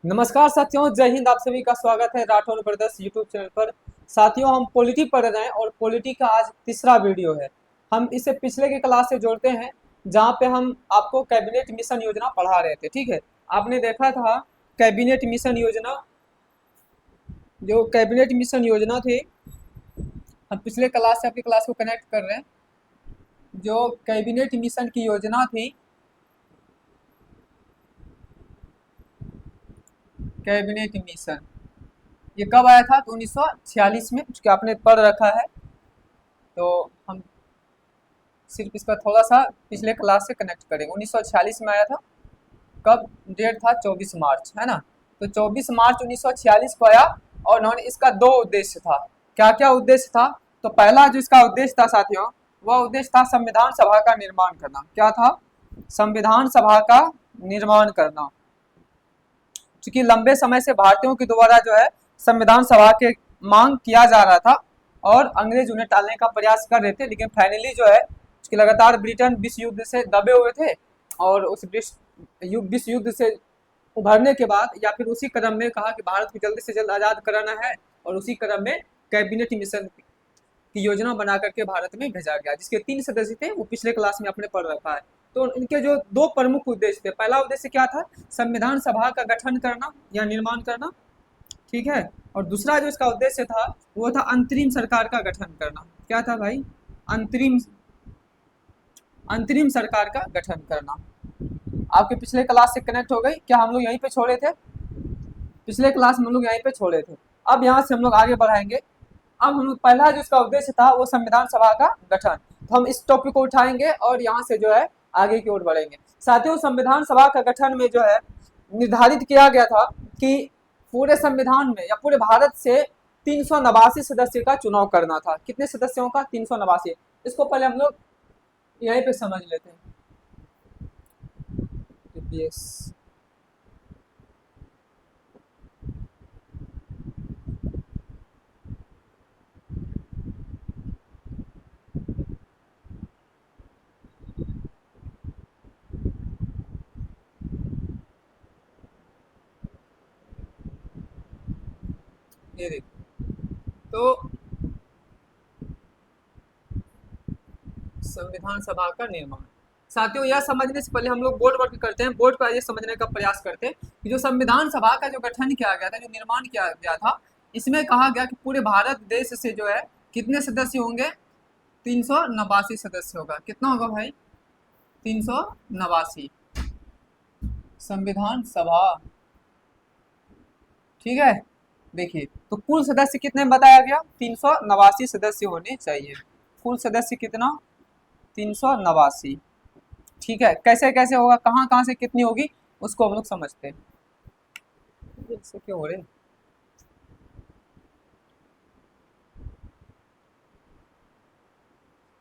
नमस्कार साथियों, जय हिंद। आप सभी का स्वागत है राठौर ब्रदर्स यूट्यूब चैनल पर। साथियों, हम पॉलिटी पढ़ रहे हैं और पॉलिटी का आज तीसरा वीडियो है। हम इसे पिछले के क्लास से जोड़ते हैं जहां पे हम आपको कैबिनेट मिशन योजना पढ़ा रहे थे। ठीक है, आपने देखा था कैबिनेट मिशन योजना, जो कैबिनेट मिशन योजना थी। हम पिछले क्लास से आपकी क्लास को कनेक्ट कर रहे हैं। जो कैबिनेट मिशन की योजना थी, कैबिनेट मिशन, ये कब आया था? तो 1946 में, उसके आपने पढ़ रखा है। तो हम सिर्फ इसका थोड़ा सा पिछले क्लास से कनेक्ट करेंगे। 1946 में आया था। कब? डेट था 24 मार्च, है ना। तो 24 मार्च 1946 को आया। और उन्होंने इसका दो उद्देश्य था। क्या क्या उद्देश्य था? तो पहला जो इसका उद्देश्य था साथियों, वह उद्देश्य था संविधान सभा का निर्माण करना। क्या था? संविधान सभा का निर्माण करना। क्योंकि लंबे समय से भारतीयों के द्वारा जो है संविधान सभा के मांग किया जा रहा था और अंग्रेज उन्हें टालने का प्रयास कर रहे थे, लेकिन फाइनली जो है उसके लगातार ब्रिटेन विश्व युद्ध से दबे हुए थे। और उस विश्व युद्ध से उभरने के बाद या फिर उसी क्रम में कहा कि भारत को जल्दी से जल्द आज़ाद कराना है, और उसी क्रम में कैबिनेट मिशन की योजना बना करके भारत में भेजा गया, जिसके 3 सदस्य थे। वो पिछले क्लास में आपने पढ़ रखा है। तो इनके जो दो प्रमुख उद्देश्य थे, पहला उद्देश्य क्या था? संविधान सभा का गठन करना या निर्माण करना, ठीक है। और दूसरा जो इसका उद्देश्य था वो था अंतरिम सरकार का गठन करना। क्या था भाई? अंतरिम अंतरिम सरकार का गठन करना। आपके पिछले क्लास से कनेक्ट हो गई क्या? हम लोग यहीं पे छोड़े थे, पिछले क्लास में हम लोग यहीं पे छोड़े थे। अब यहाँ से हम लोग आगे बढ़ाएंगे। अब हम लोग पहला जो इसका उद्देश्य था वो संविधान सभा का गठन। तो हम इस टॉपिक को उठाएंगे और यहाँ से जो है आगे की ओर बढ़ेंगे। साथियों, संविधान सभा का गठन में जो है निर्धारित किया गया था कि पूरे संविधान में या पूरे भारत से 389 सदस्य का चुनाव करना था। कितने सदस्यों का? 389। इसको पहले हम लोग यहीं पे समझ लेते हैं। ये देखो, तो संविधान सभा का निर्माण। साथियों, यह समझने से पहले हम लोग बोर्ड वर्क करते हैं। बोर्ड पर यह समझने का प्रयास करते हैं कि जो संविधान सभा का जो गठन किया गया था, जो निर्माण किया गया था, इसमें कहा गया कि पूरे भारत देश से जो है कितने सदस्य होंगे? 389 सदस्य होगा। कितना होगा भाई? 389 संविधान सभा। ठीक है, देखिए तो कुल सदस्य कितने बताया गया? 389 सदस्य होने चाहिए। कुल सदस्य कितना? 389। ठीक है, कैसे कैसे होगा, कहाँ कहाँ से कितनी होगी, उसको हम लोग समझते हैं। इससे क्यों हो रहे?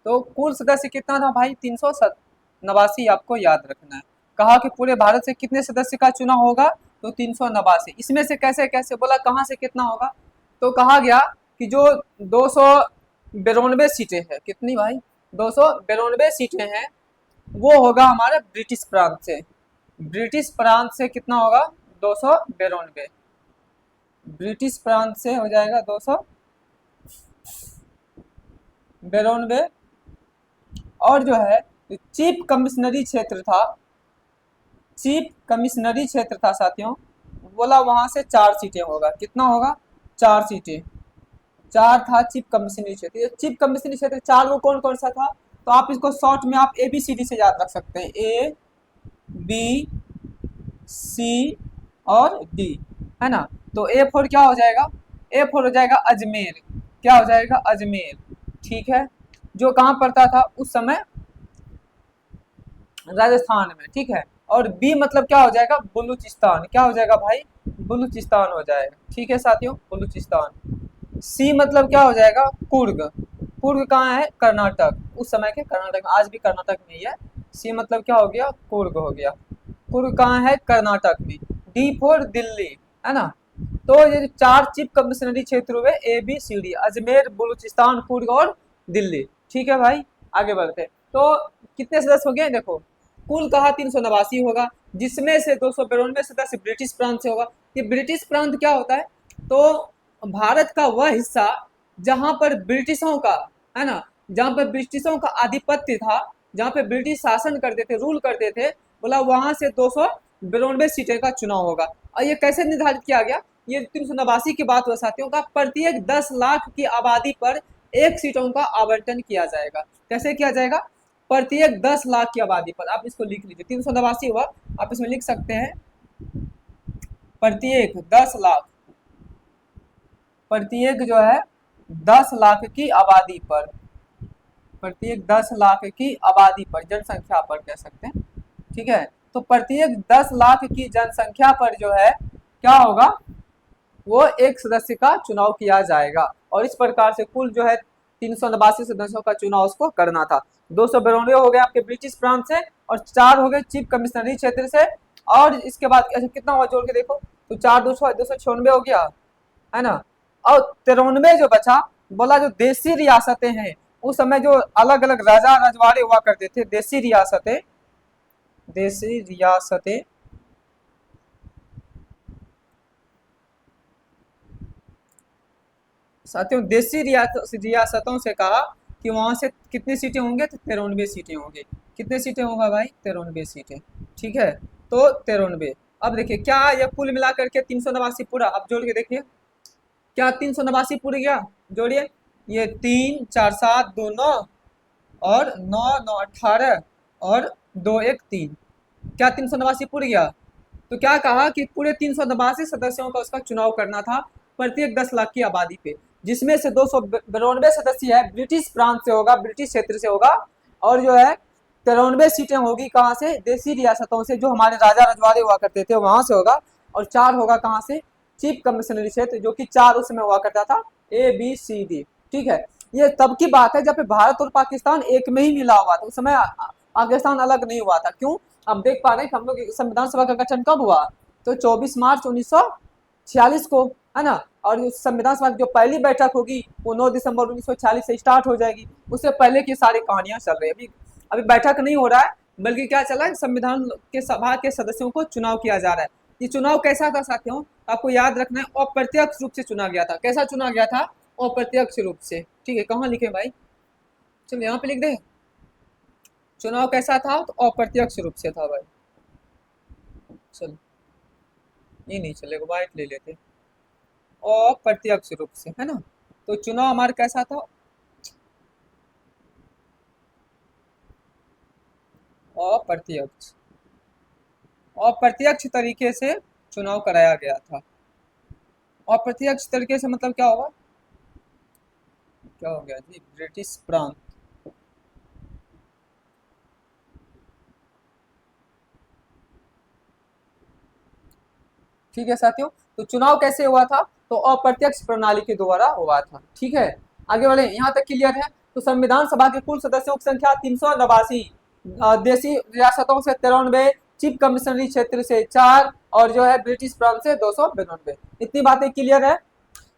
तो कुल सदस्य कितना था भाई? 389। आपको याद रखना है। कहा कि पूरे भारत से कितने सदस्य का चुनाव होगा? तो 389। इसमें से कैसे कैसे बोला, कहाँ से कितना होगा? तो कहा गया कि जो 292 सीटें हैं, कितनी भाई? 292 सीटें हैं, वो होगा हमारे ब्रिटिश प्रांत से। ब्रिटिश प्रांत से कितना होगा? 292। ब्रिटिश प्रांत से हो जाएगा 292। और जो है चीफ कमिश्नरी क्षेत्र था, चीफ कमिश्नरी क्षेत्र था साथियों, बोला वहां से 4 सीटें होगा। कितना होगा? 4 सीटें। 4 था चीफ कमिश्नरी क्षेत्र। ये चीफ कमिश्नरी क्षेत्र 4 वो कौन कौन सा था? तो आप इसको शॉर्ट में आप ABCD से याद रख सकते हैं। ABCD और D, है ना। तो A4 क्या हो जाएगा? A4 हो जाएगा अजमेर। क्या हो जाएगा? अजमेर। ठीक है, जो कहाँ पड़ता था उस समय? राजस्थान में। ठीक है, और बी मतलब क्या हो जाएगा? बलूचिस्तान। क्या हो जाएगा भाई? बलूचिस्तान हो जाएगा। ठीक है साथियों, बलूचिस्तान। सी मतलब क्या हो जाएगा? कुर्ग। कुर्ग कहाँ है? कर्नाटक। उस समय के कर्नाटक, आज भी कर्नाटक में ही है। सी मतलब क्या हो गया? कुर्ग हो गया। कुर्ग कहाँ है? कर्नाटक में। D4 दिल्ली, है ना। तो ये 4 चीफ कमिश्नरी क्षेत्र हुए ABCD, अजमेर, बलूचिस्तान, कुर्ग और दिल्ली। ठीक है भाई, आगे बढ़ते। तो कितने सदस्य हो गए? देखो, कुल कहा 389 होगा, जिसमें से 292 सदस्य ब्रिटिश प्रांत से होगा। ये ब्रिटिश प्रांत क्या होता है, तो भारत का वह हिस्सा जहां पर ब्रिटिशों का, है ना, जहां पर ब्रिटिशों का आधिपत्य था, जहां पे ब्रिटिश शासन करते थे, रूल करते थे, बोला वहां से 292 सीटें का चुनाव होगा। और ये कैसे निर्धारित किया गया, ये 389 की बात हुआ साथियों का, प्रत्येक 10 लाख की आबादी पर एक सीटों का आवंटन किया जाएगा। कैसे किया जाएगा, प्रत्येक 10 लाख की आबादी पर। आप इसको लिख लीजिए, 389 हुआ, आप इसमें लिख सकते हैं प्रत्येक 10 लाख, प्रत्येक जो है 10 लाख की आबादी पर, प्रत्येक 10 लाख की आबादी पर, जनसंख्या पर कह सकते हैं, ठीक है। तो प्रत्येक 10 लाख की जनसंख्या पर जो है क्या होगा, वो एक सदस्य का चुनाव किया जाएगा। और इस प्रकार से कुल जो है 389 सदस्यों का चुनाव उसको करना था। 292 हो गए आपके ब्रिटिश प्रांत से, और 4 हो गए चीफ कमिश्नरी क्षेत्र से। और इसके बाद अच्छा कितना हुआ जोड़ के देखो, तो 4 296 हो गया, है ना। और 93 जो बचा, बोला जो देसी रियासतें हैं, उस समय जो अलग अलग राजा रजवाड़े हुआ करते थे, देसी रियासतें, देसी रियासतें, साथियों देसी रियासतों से कहा कि वहां से कितनी सीटें होंगे, तो 93 सीटें होंगी। कितने सीटें होगा भाई, 93 सीटें, ठीक है। तो 93, अब देखिए क्या ये कुल मिला करके 389 पूरा, अब जोड़ के देखिए क्या 389 पूरी गया, जोड़िए, ये 3 4 7 2 9 और 9 9 18 और 2 1 3, क्या 389 पूरी गया। तो क्या कहा कि पूरे 389 सदस्यों का उसका चुनाव करना था प्रत्येक 10 लाख की आबादी पे, जिसमें से 292 सदस्य है ब्रिटिश प्रांत से होगा, ब्रिटिश क्षेत्र से होगा। और जो है 93 सीटें होगी कहाँ से, देसी रियासतों से, जो हमारे राजा रजवाड़े हुआ करते थे वहां से होगा। और 4 होगा कहाँ से, चीफ कमिश्नरी क्षेत्र, जो कि 4 उस समय हुआ करता था, ABCD, ठीक है। ये तब की बात है जब भारत और पाकिस्तान एक में ही मिला हुआ था, उस समय पाकिस्तान अलग नहीं हुआ था। क्यों, अब देख पा रहे हैं कि हम लोग संविधान सभा का गठन कब हुआ, तो 24 मार्च 1946 को, है ना। और संविधान सभा की जो पहली बैठक होगी वो 9 दिसंबर 1946 से स्टार्ट हो जाएगी। उससे पहले की सारी कहानियां चल रही है। अभी अभी बैठक नहीं हो रहा है, बल्कि क्या चल रहा है, संविधान के सभा के सदस्यों को चुनाव किया जा रहा है। ये चुनाव कैसा था साथियों, आपको याद रखना है, अप्रत्यक्ष रूप से चुना गया था। कैसा चुना गया था, अप्रत्यक्ष रूप से, ठीक है। कहाँ लिखे भाई, चलो यहाँ पे लिख दे, चुनाव कैसा था, तो अप्रत्यक्ष रूप से था भाई। चलो ये नहीं चलेगा, वाइट ले लेते, अप्रत्यक्ष रूप से, है ना। तो चुनाव हमारा कैसा था, अप्रत्यक्ष, अप्रत्यक्ष तरीके से चुनाव कराया गया था। अप्रत्यक्ष तरीके से मतलब क्या होगा, क्या हो गया जी, ब्रिटिश प्रांत, ठीक है साथियों। तो चुनाव कैसे हुआ था, तो अप्रत्यक्ष प्रणाली के द्वारा हुआ था, ठीक है। आगे बढ़े, यहाँ तक क्लियर है। तो संविधान सभा के कुल सदस्यों की संख्या 389, देसी रियासतों से 93, चीफ कमिश्नरी क्षेत्र से 4, और जो है ब्रिटिश प्रांत से 292। इतनी बातें क्लियर है।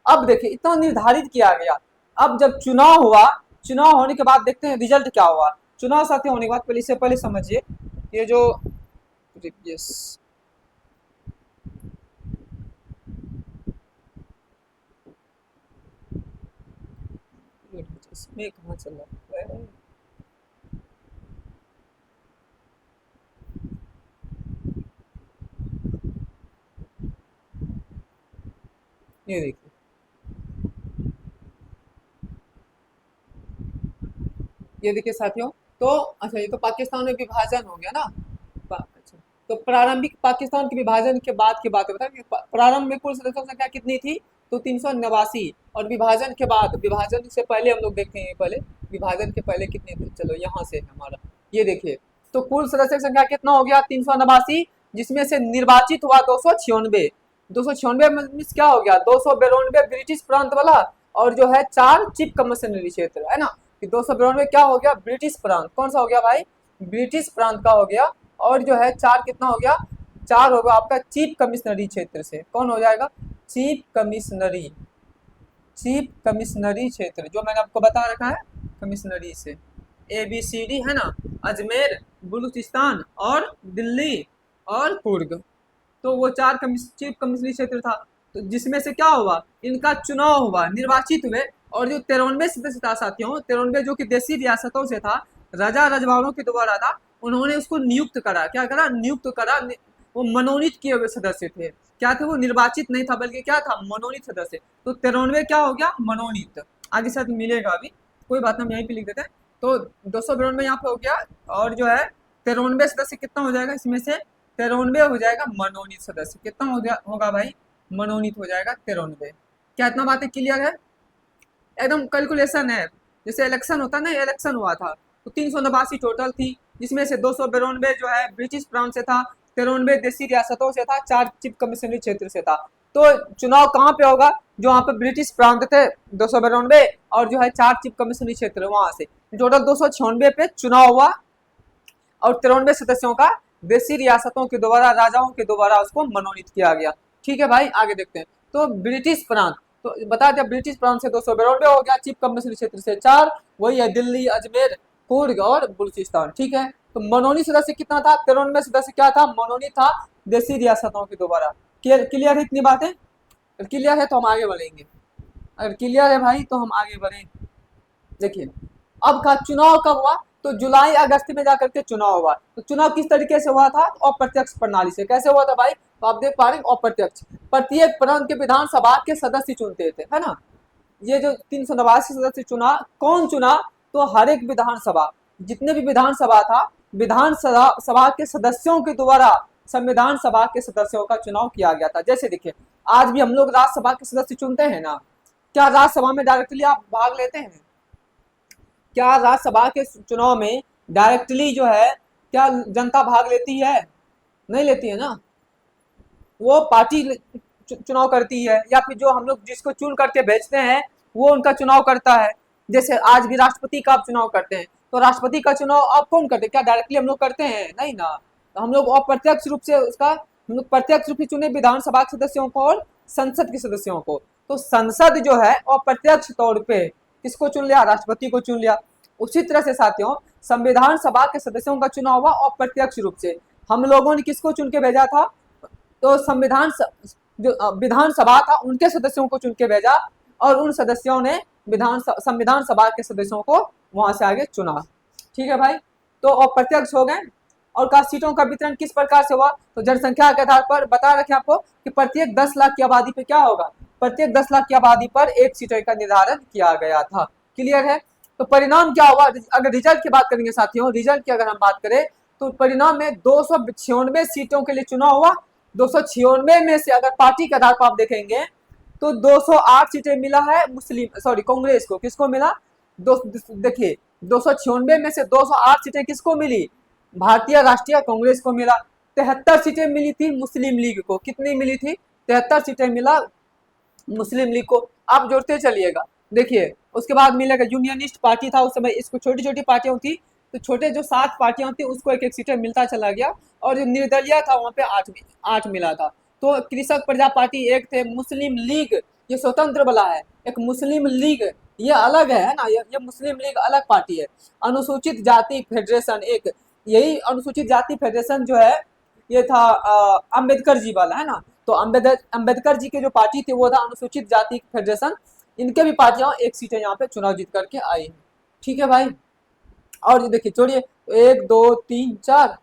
अब देखिए इतना निर्धारित किया गया, अब जब चुनाव हुआ, चुनाव होने के बाद देखते हैं रिजल्ट क्या हुआ। चुनाव साथी होने के बाद पहले, इससे पहले समझिए, ये जो yes, इसमें कहाँ चला है? ये देखिए, ये देखिए साथियों, तो अच्छा ये तो पाकिस्तान में विभाजन हो गया ना। अच्छा, तो प्रारंभिक पाकिस्तान के विभाजन के बाद की बात बता कि प्रारंभ में कुल सदस्यों की संख्या कितनी थी, तो 389। और विभाजन के बाद, विभाजन से पहले हम लोग देखते हैं, पहले विभाजन के पहले कितने थे, चलो यहाँ से हमारा ये देखिए। तो कुल सदस्य की संख्या कितना हो गया, 389, जिसमें से निर्वाचित हुआ 296। 296 मीन्स क्या हो गया, 292 ब्रिटिश प्रांत वाला, और जो है 4 चीफ कमिश्नरी क्षेत्र, है ना। 292 क्या हो गया, ब्रिटिश प्रांत, कौन सा हो गया भाई, ब्रिटिश प्रांत का हो गया। और जो है 4 कितना हो गया, 4 होगा आपका चीफ कमिश्नरी क्षेत्र से, कौन हो जाएगा, चीफ कमिश्नरी, चीफ कमिश्नरी क्षेत्र, जो मैंने आपको बता रखा है कमिश्नरी से, ABCD, है ना, अजमेर, बलूचिस्तान और दिल्ली, और कुर्ग। तो वो चार चीफ कमिश्नरी क्षेत्र था। तो जिसमें से क्या हुआ, इनका चुनाव हुआ, निर्वाचित हुए। और जो 93 सदस्य था साथियों, 93 जो कि देशी रियासतों से था, राजा रजवाड़ों के द्वारा था, उन्होंने उसको नियुक्त करा। क्या करा, नियुक्त करा। वो मनोनीत किए हुए सदस्य थे। क्या थे वो, निर्वाचित नहीं था बल्कि क्या था, मनोनीत सदस्य। तो 93 क्या हो गया, मनोनीत। आगे साथ मिलेगा अभी, कोई बात नहीं, हम यहीं पे लिख देते हैं। तो 292 यहाँ पे हो गया। और जो है 93 सदस्य कितना हो जाएगा, इसमें से 93 हो जाएगा मनोनीत सदस्य। कितना होगा भाई, मनोनीत हो जाएगा 93। क्या इतना बातें क्लियर है, एकदम कैलकुलेशन है। जैसे इलेक्शन होता ना, इलेक्शन हुआ था तो 389 टोटल थी, जिसमें से 292 जो है ब्रिटिश प्रांत से था, 93 देशी रियासतों से था, 4 चीफ कमिश्नरी क्षेत्र से था। तो चुनाव कहाँ पे होगा, जो वहाँ पे ब्रिटिश प्रांत थे 292, और जो है 4 चीफ कमिश्नरी क्षेत्र वहां से टोटल 296 पे चुनाव हुआ। और 93 सदस्यों का देशी रियासतों के द्वारा, राजाओं के द्वारा उसको मनोनीत किया गया। ठीक है भाई, आगे देखते हैं। तो ब्रिटिश प्रांत, तो बता दिया ब्रिटिश प्रांत से 292 हो गया, चीफ कमिश्नरी क्षेत्र से 4, वही है दिल्ली, अजमेर, कुर्ग और बलूचिस्तान। ठीक है, तो मनोनीत सदस्य कितना था, 93 सदस्य क्या था, मनोनीत था देशी रियासतों के द्वारा। क्लियर है इतनी बातें, क्लियर है तो हम आगे बढ़ेंगे। अगर क्लियर है भाई तो हम आगे बढ़े। देखिए अब का चुनाव कब हुआ, तो जुलाई अगस्त में जाकर के चुनाव हुआ। तो चुनाव किस तरीके से हुआ था, अप्रत्यक्ष प्रणाली से। कैसे हुआ था भाई, तो आप देख पा रहे हैं अप्रत्यक्ष। प्रत्येक प्रांत के विधानसभा के सदस्य चुनते थे, है ना। ये जो 389 सदस्य चुना, कौन चुना, तो हर एक विधानसभा, जितने भी विधानसभा था, विधानसभा सभा के सदस्यों के द्वारा संविधान सभा के सदस्यों का चुनाव किया गया था। जैसे देखिए आज भी हम लोग राज्यसभा के सदस्य चुनते हैं ना, क्या राज्यसभा में डायरेक्टली आप भाग लेते हैं, क्या राज्यसभा के चुनाव में डायरेक्टली जो है क्या जनता भाग लेती है, नहीं लेती है ना। वो पार्टी चुनाव करती है, या फिर जो हम लोग जिसको चुन करके भेजते हैं वो उनका चुनाव करता है। जैसे आज भी राष्ट्रपति का आप चुनाव करते हैं, तो राष्ट्रपति का चुनाव आप कौन करते हैं, क्या डायरेक्टली हम लोग करते हैं, नहीं ना। तो हम लोग अप्रत्यक्ष रूप से उसका, हम लोग प्रत्यक्ष रूप से चुने विधानसभा के सदस्यों को और संसद के सदस्यों को। तो संसद जो है अप्रत्यक्ष तौर पे किसको चुन लिया, राष्ट्रपति को चुन लिया। उसी तरह से साथियों संविधान सभा के सदस्यों का चुनाव हुआ अप्रत्यक्ष रूप से। हम लोगों ने किसको चुन के भेजा था, तो जो विधानसभा था उनके सदस्यों को चुन के भेजा, और उन सदस्यों ने संविधान सभा के सदस्यों को वहां से आगे चुना। ठीक है भाई, तो अप्रत्यक्ष हो गए। और का सीटों का वितरण किस प्रकार से हुआ, तो जनसंख्या के आधार पर बता रखे आपको कि प्रत्येक 10 लाख की आबादी पे क्या होगा, प्रत्येक 10 लाख की आबादी पर एक सीटों का निर्धारण किया गया था। क्लियर है, तो परिणाम क्या हुआ, अगर रिजल्ट की बात करेंगे साथियों, रिजल्ट की अगर हम बात करें तो परिणाम में 296 सीटों के लिए चुनाव हुआ। 296 में से अगर पार्टी के आधार पर आप देखेंगे तो 208 सीटें मिला है कांग्रेस को। किसको मिला, देखिए 296 में से 208 सीटें किसको मिली, भारतीय राष्ट्रीय कांग्रेस को मिला। 73 सीटें मिली थी मुस्लिम लीग को। कितनी मिली थी, 73 सीटें मिला मुस्लिम लीग को। आप जोड़ते चलिएगा। देखिए उसके बाद मिलेगा यूनियनिस्ट पार्टी था उस समय, इसको छोटी छोटी पार्टियां थी, तो छोटे जो 7 पार्टियां थी उसको एक एक सीटें मिलता चला गया। और जो निर्दलीय था वहां पे 8 मिला था। तो कृषक प्रजा पार्टी एक थे, मुस्लिम लीग ये स्वतंत्र वाला है, एक मुस्लिम लीग ये अलग है ना, ये मुस्लिम लीग अलग पार्टी है। अनुसूचित जाति फेडरेशन एक, यही अनुसूचित जाति फेडरेशन जो है ये था अम्बेडकर जी वाला, है ना। तो अम्बेडकर जी के जो पार्टी थी वो था अनुसूचित जाति फेडरेशन। इनके भी पार्टियां एक सीटें यहाँ पे चुनाव जीत करके आई है। ठीक है भाई, और देखिए छोड़िए 1 2 3 4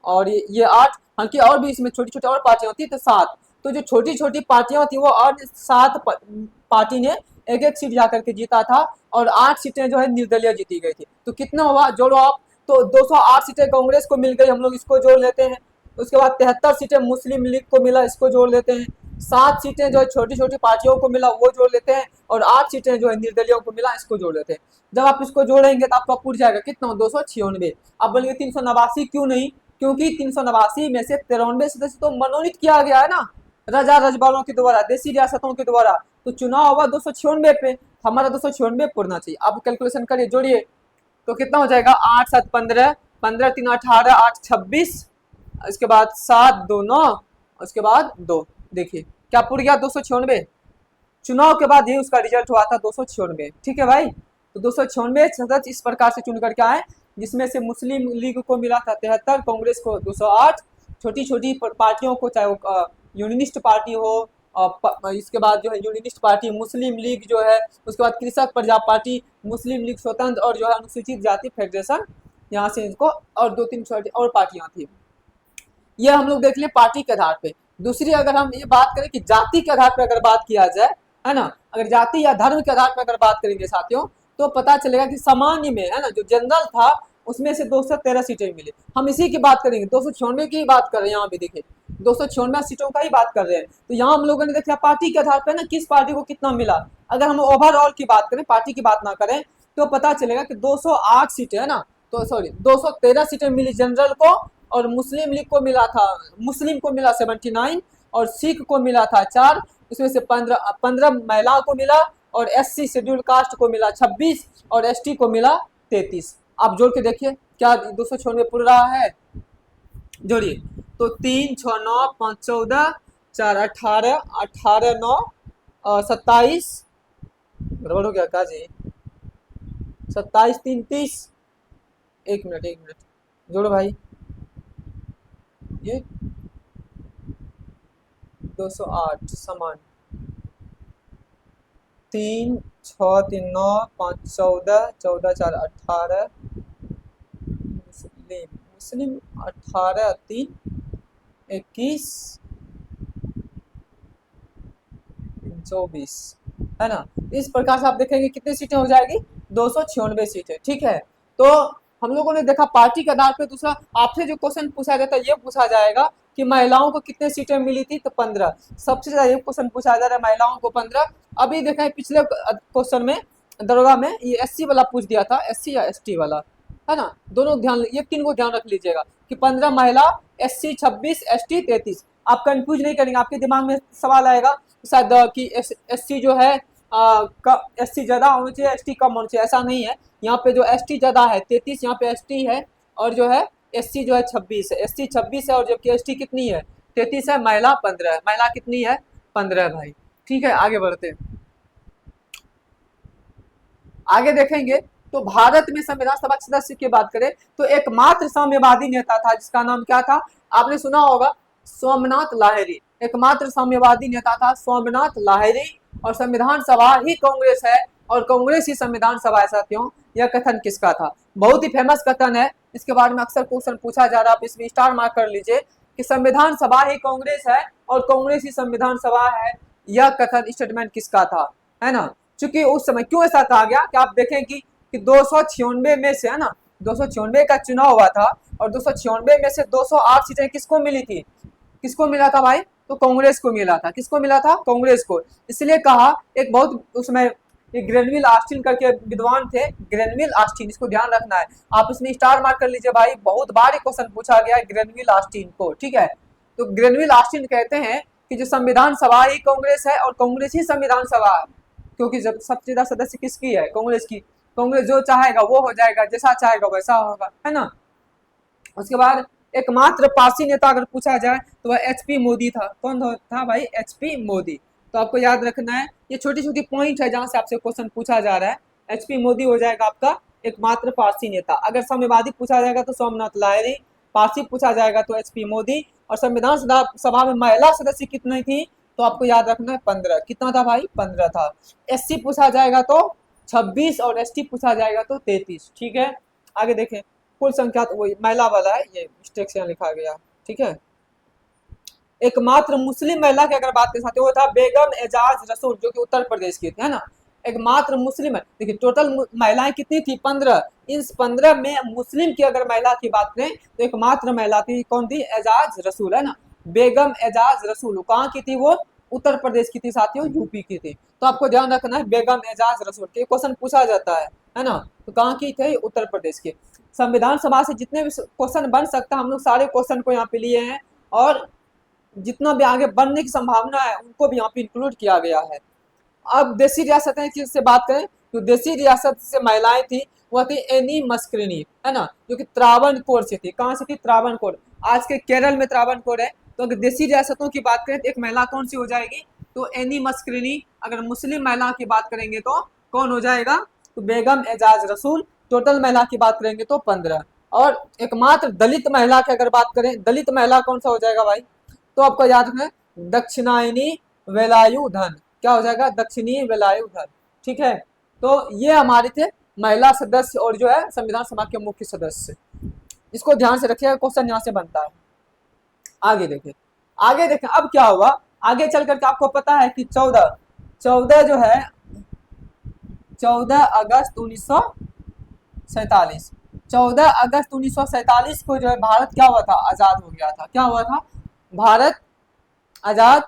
और ये 8, हालांकि और भी इसमें छोटी छोटी और पार्टियां होती तो 7। तो जो छोटी छोटी पार्टियां थी वो और 7 पार्टी ने एक एक सीट जाकर के जीता था, और 8 सीटें जो है निर्दलीय जीती गई थी। तो कितना हुआ, जोड़ो आप, तो 208 सीटें कांग्रेस को मिल गई, हम लोग इसको जोड़ लेते हैं। उसके बाद 73 सीटें मुस्लिम लीग को मिला, इसको जोड़ लेते हैं। 7 सीटें जो है छोटी छोटी पार्टियों को मिला, वो जोड़ लेते हैं। और 8 सीटें जो है निर्दलीयों को मिला, इसको जोड़ लेते हैं। जब आप इसको जोड़ेंगे तो आपका पूछ जाएगा कितना, 296। आप बोलेंगे 389 क्यों नहीं, क्योंकि 389 में से 93 सदस्य तो मनोनीत किया गया है ना, राजा रजवाड़ों के द्वारा, देशी रियासतों के द्वारा। तो चुनाव हुआ 296 पे, हमारा 296 पूरना चाहिए। आप कैलकुलेशन करिए, जोड़िए, तो कितना हो जाएगा, 8 7 15, 15 3 18, 8 26, इसके बाद 7 2 9, उसके बाद 2। देखिए क्या पूर गया, 296। चुनाव के बाद ही उसका रिजल्ट हुआ था 296। ठीक है भाई, तो 296 सदस्य इस प्रकार से चुन करके आए, जिसमें से मुस्लिम लीग को मिला था 73, कांग्रेस को 208, छोटी छोटी पार्टियों को, चाहे वो यूनिनिस्ट पार्टी हो, इसके बाद जो है यूनिनिस्ट पार्टी, मुस्लिम लीग जो है, उसके बाद कृषक प्रजा पार्टी, मुस्लिम लीग स्वतंत्र और जो है अनुसूचित जाति फेडरेशन, यहाँ से इनको और 2-3 छोटी और पार्टियां थी। ये हम लोग देख लें पार्टी के आधार पे। दूसरी अगर हम ये बात करें कि जाति के आधार पर अगर बात किया जाए, है ना, अगर जाति या धर्म के आधार पर अगर बात करेंगे साथियों, तो पता चलेगा कि सामान्य में, है ना, जो जनरल था उसमें से 213 सीटें मिली। हम इसी की बात करेंगे, 296 की बात कर रहे हैं, यहाँ भी देखिए 296 सीटों का ही बात कर रहे हैं। तो यहाँ हम लोगों ने देखा पार्टी के आधार पर ना किस पार्टी को कितना मिला। अगर हम ओवरऑल की बात करें, पार्टी की बात ना करें, तो पता चलेगा कि 208 सीटें, है ना, तो सॉरी 213 सीटें मिली जनरल को, और मुस्लिम लीग को मिला था, मुस्लिम को मिला 79, और सिख को मिला था 4, उसमें से 15 महिलाओं को मिला, और SC शेड्यूल कास्ट को मिला 26, और ST को मिला 33। आप जोड़ के देखिए क्या 296 पूरा रहा है, जोड़िए तो 3 6 9 5 14 4 18 18 9 27, गड़बड़ हो गया का जी, 27 3 30, 1 मिनट जोड़ो भाई, ये 208 समान 3 6 3 9 5 14 14 4 18, मुस्लिम 18 3 21 24, है ना। इस प्रकार से आप देखेंगे कितनी सीटें हो जाएगी, 296 सीटें, ठीक है। तो हम लोगों ने देखा पार्टी के आधार पर। दूसरा आपसे जो क्वेश्चन पूछा जाता है ये पूछा जाएगा कि महिलाओं को कितने सीटें मिली थी, तो 15। सबसे ज्यादा ये क्वेश्चन पूछा जा रहा है महिलाओं को 15। अभी देखें पिछले क्वेश्चन में दरोगा में ये SC वाला पूछ दिया था, SC या ST वाला, है ना, दोनों ध्यान, ये 3 को ध्यान रख लीजिएगा कि 15 महिला, SC 26, ST 33। आप कंफ्यूज नहीं करेंगे, आपके दिमाग में सवाल आएगा शायद कि SC जो है SC ज्यादा होना चाहिए, ST कम होना चाहिए। ऐसा नहीं है, यहाँ पे जो ST ज्यादा है 33, यहाँ पे ST है, और जो है SC जो है 26 है, SC 26 है, और जबकि ST कितनी है 33 है, महिला 15 है। महिला कितनी है 15 है भाई, ठीक है। आगे बढ़ते हैं, आगे देखेंगे तो भारत में संविधान सभा के सदस्य की बात करें तो एकमात्र साम्यवादी नेता था जिसका नाम क्या था, आपने सुना होगा, सोमनाथ लाहिरी। एकमात्र साम्यवादी नेता था सोमनाथ लाहिरी, और संविधान सभा ही कांग्रेस है, और कांग्रेस ही संविधान सभा है साथियों। यह कथन किसका था, बहुत ही फेमस कथन है, इसके बारे में अक्सर क्वेश्चन पूछा जा रहा है, आप इसमें स्टार मार्क कर लीजिए कि संविधान सभा ही कांग्रेस है और कांग्रेस ही संविधान सभा है। यह कथन स्टेटमेंट किसका था, है ना। चूंकि उस समय क्यों ऐसा कहा गया कि आप देखें कि 296 में से, है ना, 296 का चुनाव हुआ था, और 296 में से 208 सीटें किसको मिली थी, किसको मिला था भाई, तो कांग्रेस को मिला था। किसको मिला था, कांग्रेस को। इसलिए कहा, एक बहुत उसमें ग्रेनविल ऑस्टिन करके विद्वान थे, ग्रेनविल ऑस्टिन, इसको ध्यान रखना है, आप इसमें स्टार मार्क कर लीजिए भाई, बहुत बार क्वेश्चन पूछा गया है ग्रेनविल ऑस्टिन को, ठीक है। तो ग्रेनविल ऑस्टिन कहते हैं कि जो संविधान सभा ही कांग्रेस है और कांग्रेस ही संविधान सभा है, क्योंकि जब सबसे ज्यादा सदस्य किसकी है, कांग्रेस की। कांग्रेस जो चाहेगा वो हो जाएगा, जैसा चाहेगा वैसा होगा, है ना। उसके बाद एकमात्र पारसी नेता अगर पूछा जाए तो वह HP मोदी था। कौन था भाई, HP मोदी। तो आपको याद रखना है, ये छोटी छोटी पॉइंट है जहां से आपसे क्वेश्चन पूछा जा रहा है। HP मोदी हो जाएगा आपका एकमात्र पारसी नेता। अगर साम्यवादी पूछा जाएगा तो सोमनाथ लाहिरी, पारसी पूछा जाएगा तो HP मोदी, और संविधान सभा में महिला सदस्य कितनी थी, तो आपको याद रखना है 15। कितना था भाई, 15 था। SC पूछा जाएगा तो 26, और ST पूछा जाएगा तो 33, ठीक है। आगे देखें, कुल संख्या तो वही महिला वाला है, ये मिस्टेक से यहाँ लिखा गया, ठीक है। एकमात्र मुस्लिम महिला की अगर बात करें साथियों, वो था बेगम एजाज रसूल, जो कि उत्तर प्रदेश की थी, है ना। एकमात्र मुस्लिम है, देखिए टोटल महिलाएं कितनी थी, 15। इन 15 में मुस्लिम की अगर महिला की बात करें तो एकमात्र महिला थी, कौन थी, एजाज रसूल, है ना, बेगम एजाज रसूल। कहाँ की थी वो, उत्तर प्रदेश की थी साथियों, UP की थी। तो आपको ध्यान रखना है बेगम एजाज रसूल के, क्वेश्चन पूछा जाता है ना। तो कहाँ की थे, उत्तर प्रदेश के। संविधान सभा से जितने भी क्वेश्चन बन सकता है, हम लोग सारे क्वेश्चन को यहाँ पे लिए हैं, और जितना भी आगे बनने की संभावना है उनको भी यहाँ पे इंक्लूड किया गया है। अब देसी रियासतें की से बात करें तो देसी रियासत से महिलाएं थी, वह थी एनी मस्क्रिनी, है ना, जो कि त्रावणकोर से थी। कहाँ से थी, त्रावणकोर, आज के केरल में त्रावणकोर है। तो अगर देसी रियासतों की बात करें तो एक महिला कौन सी हो जाएगी, तो एनी मस्क्रिनी। अगर मुस्लिम महिला की बात करेंगे तो कौन हो जाएगा, तो बेगम एजाज रसूल। टोटल महिला की बात करेंगे तो 15। और एकमात्र दलित महिला की अगर बात करें, दलित महिला कौन सा हो जाएगा भाई, तो आपको याद रखना है दक्षिणायनी वेलायुधन। क्या हो जाएगा, दक्षिणी वेलायुधन। ठीक है, तो ये हमारे थे महिला सदस्य और जो है संविधान सभा के मुख्य सदस्य। इसको ध्यान से रखिएगा, क्वेश्चन यहाँ से बनता है। आगे देखें, आगे देखें अब क्या हुआ। आगे चल करके आपको पता है कि 14 जो है 14 अगस्त 1947, 14 अगस्त 1947 को जो है भारत क्या हुआ था, आजाद हो गया था। क्या हुआ था, भारत आजाद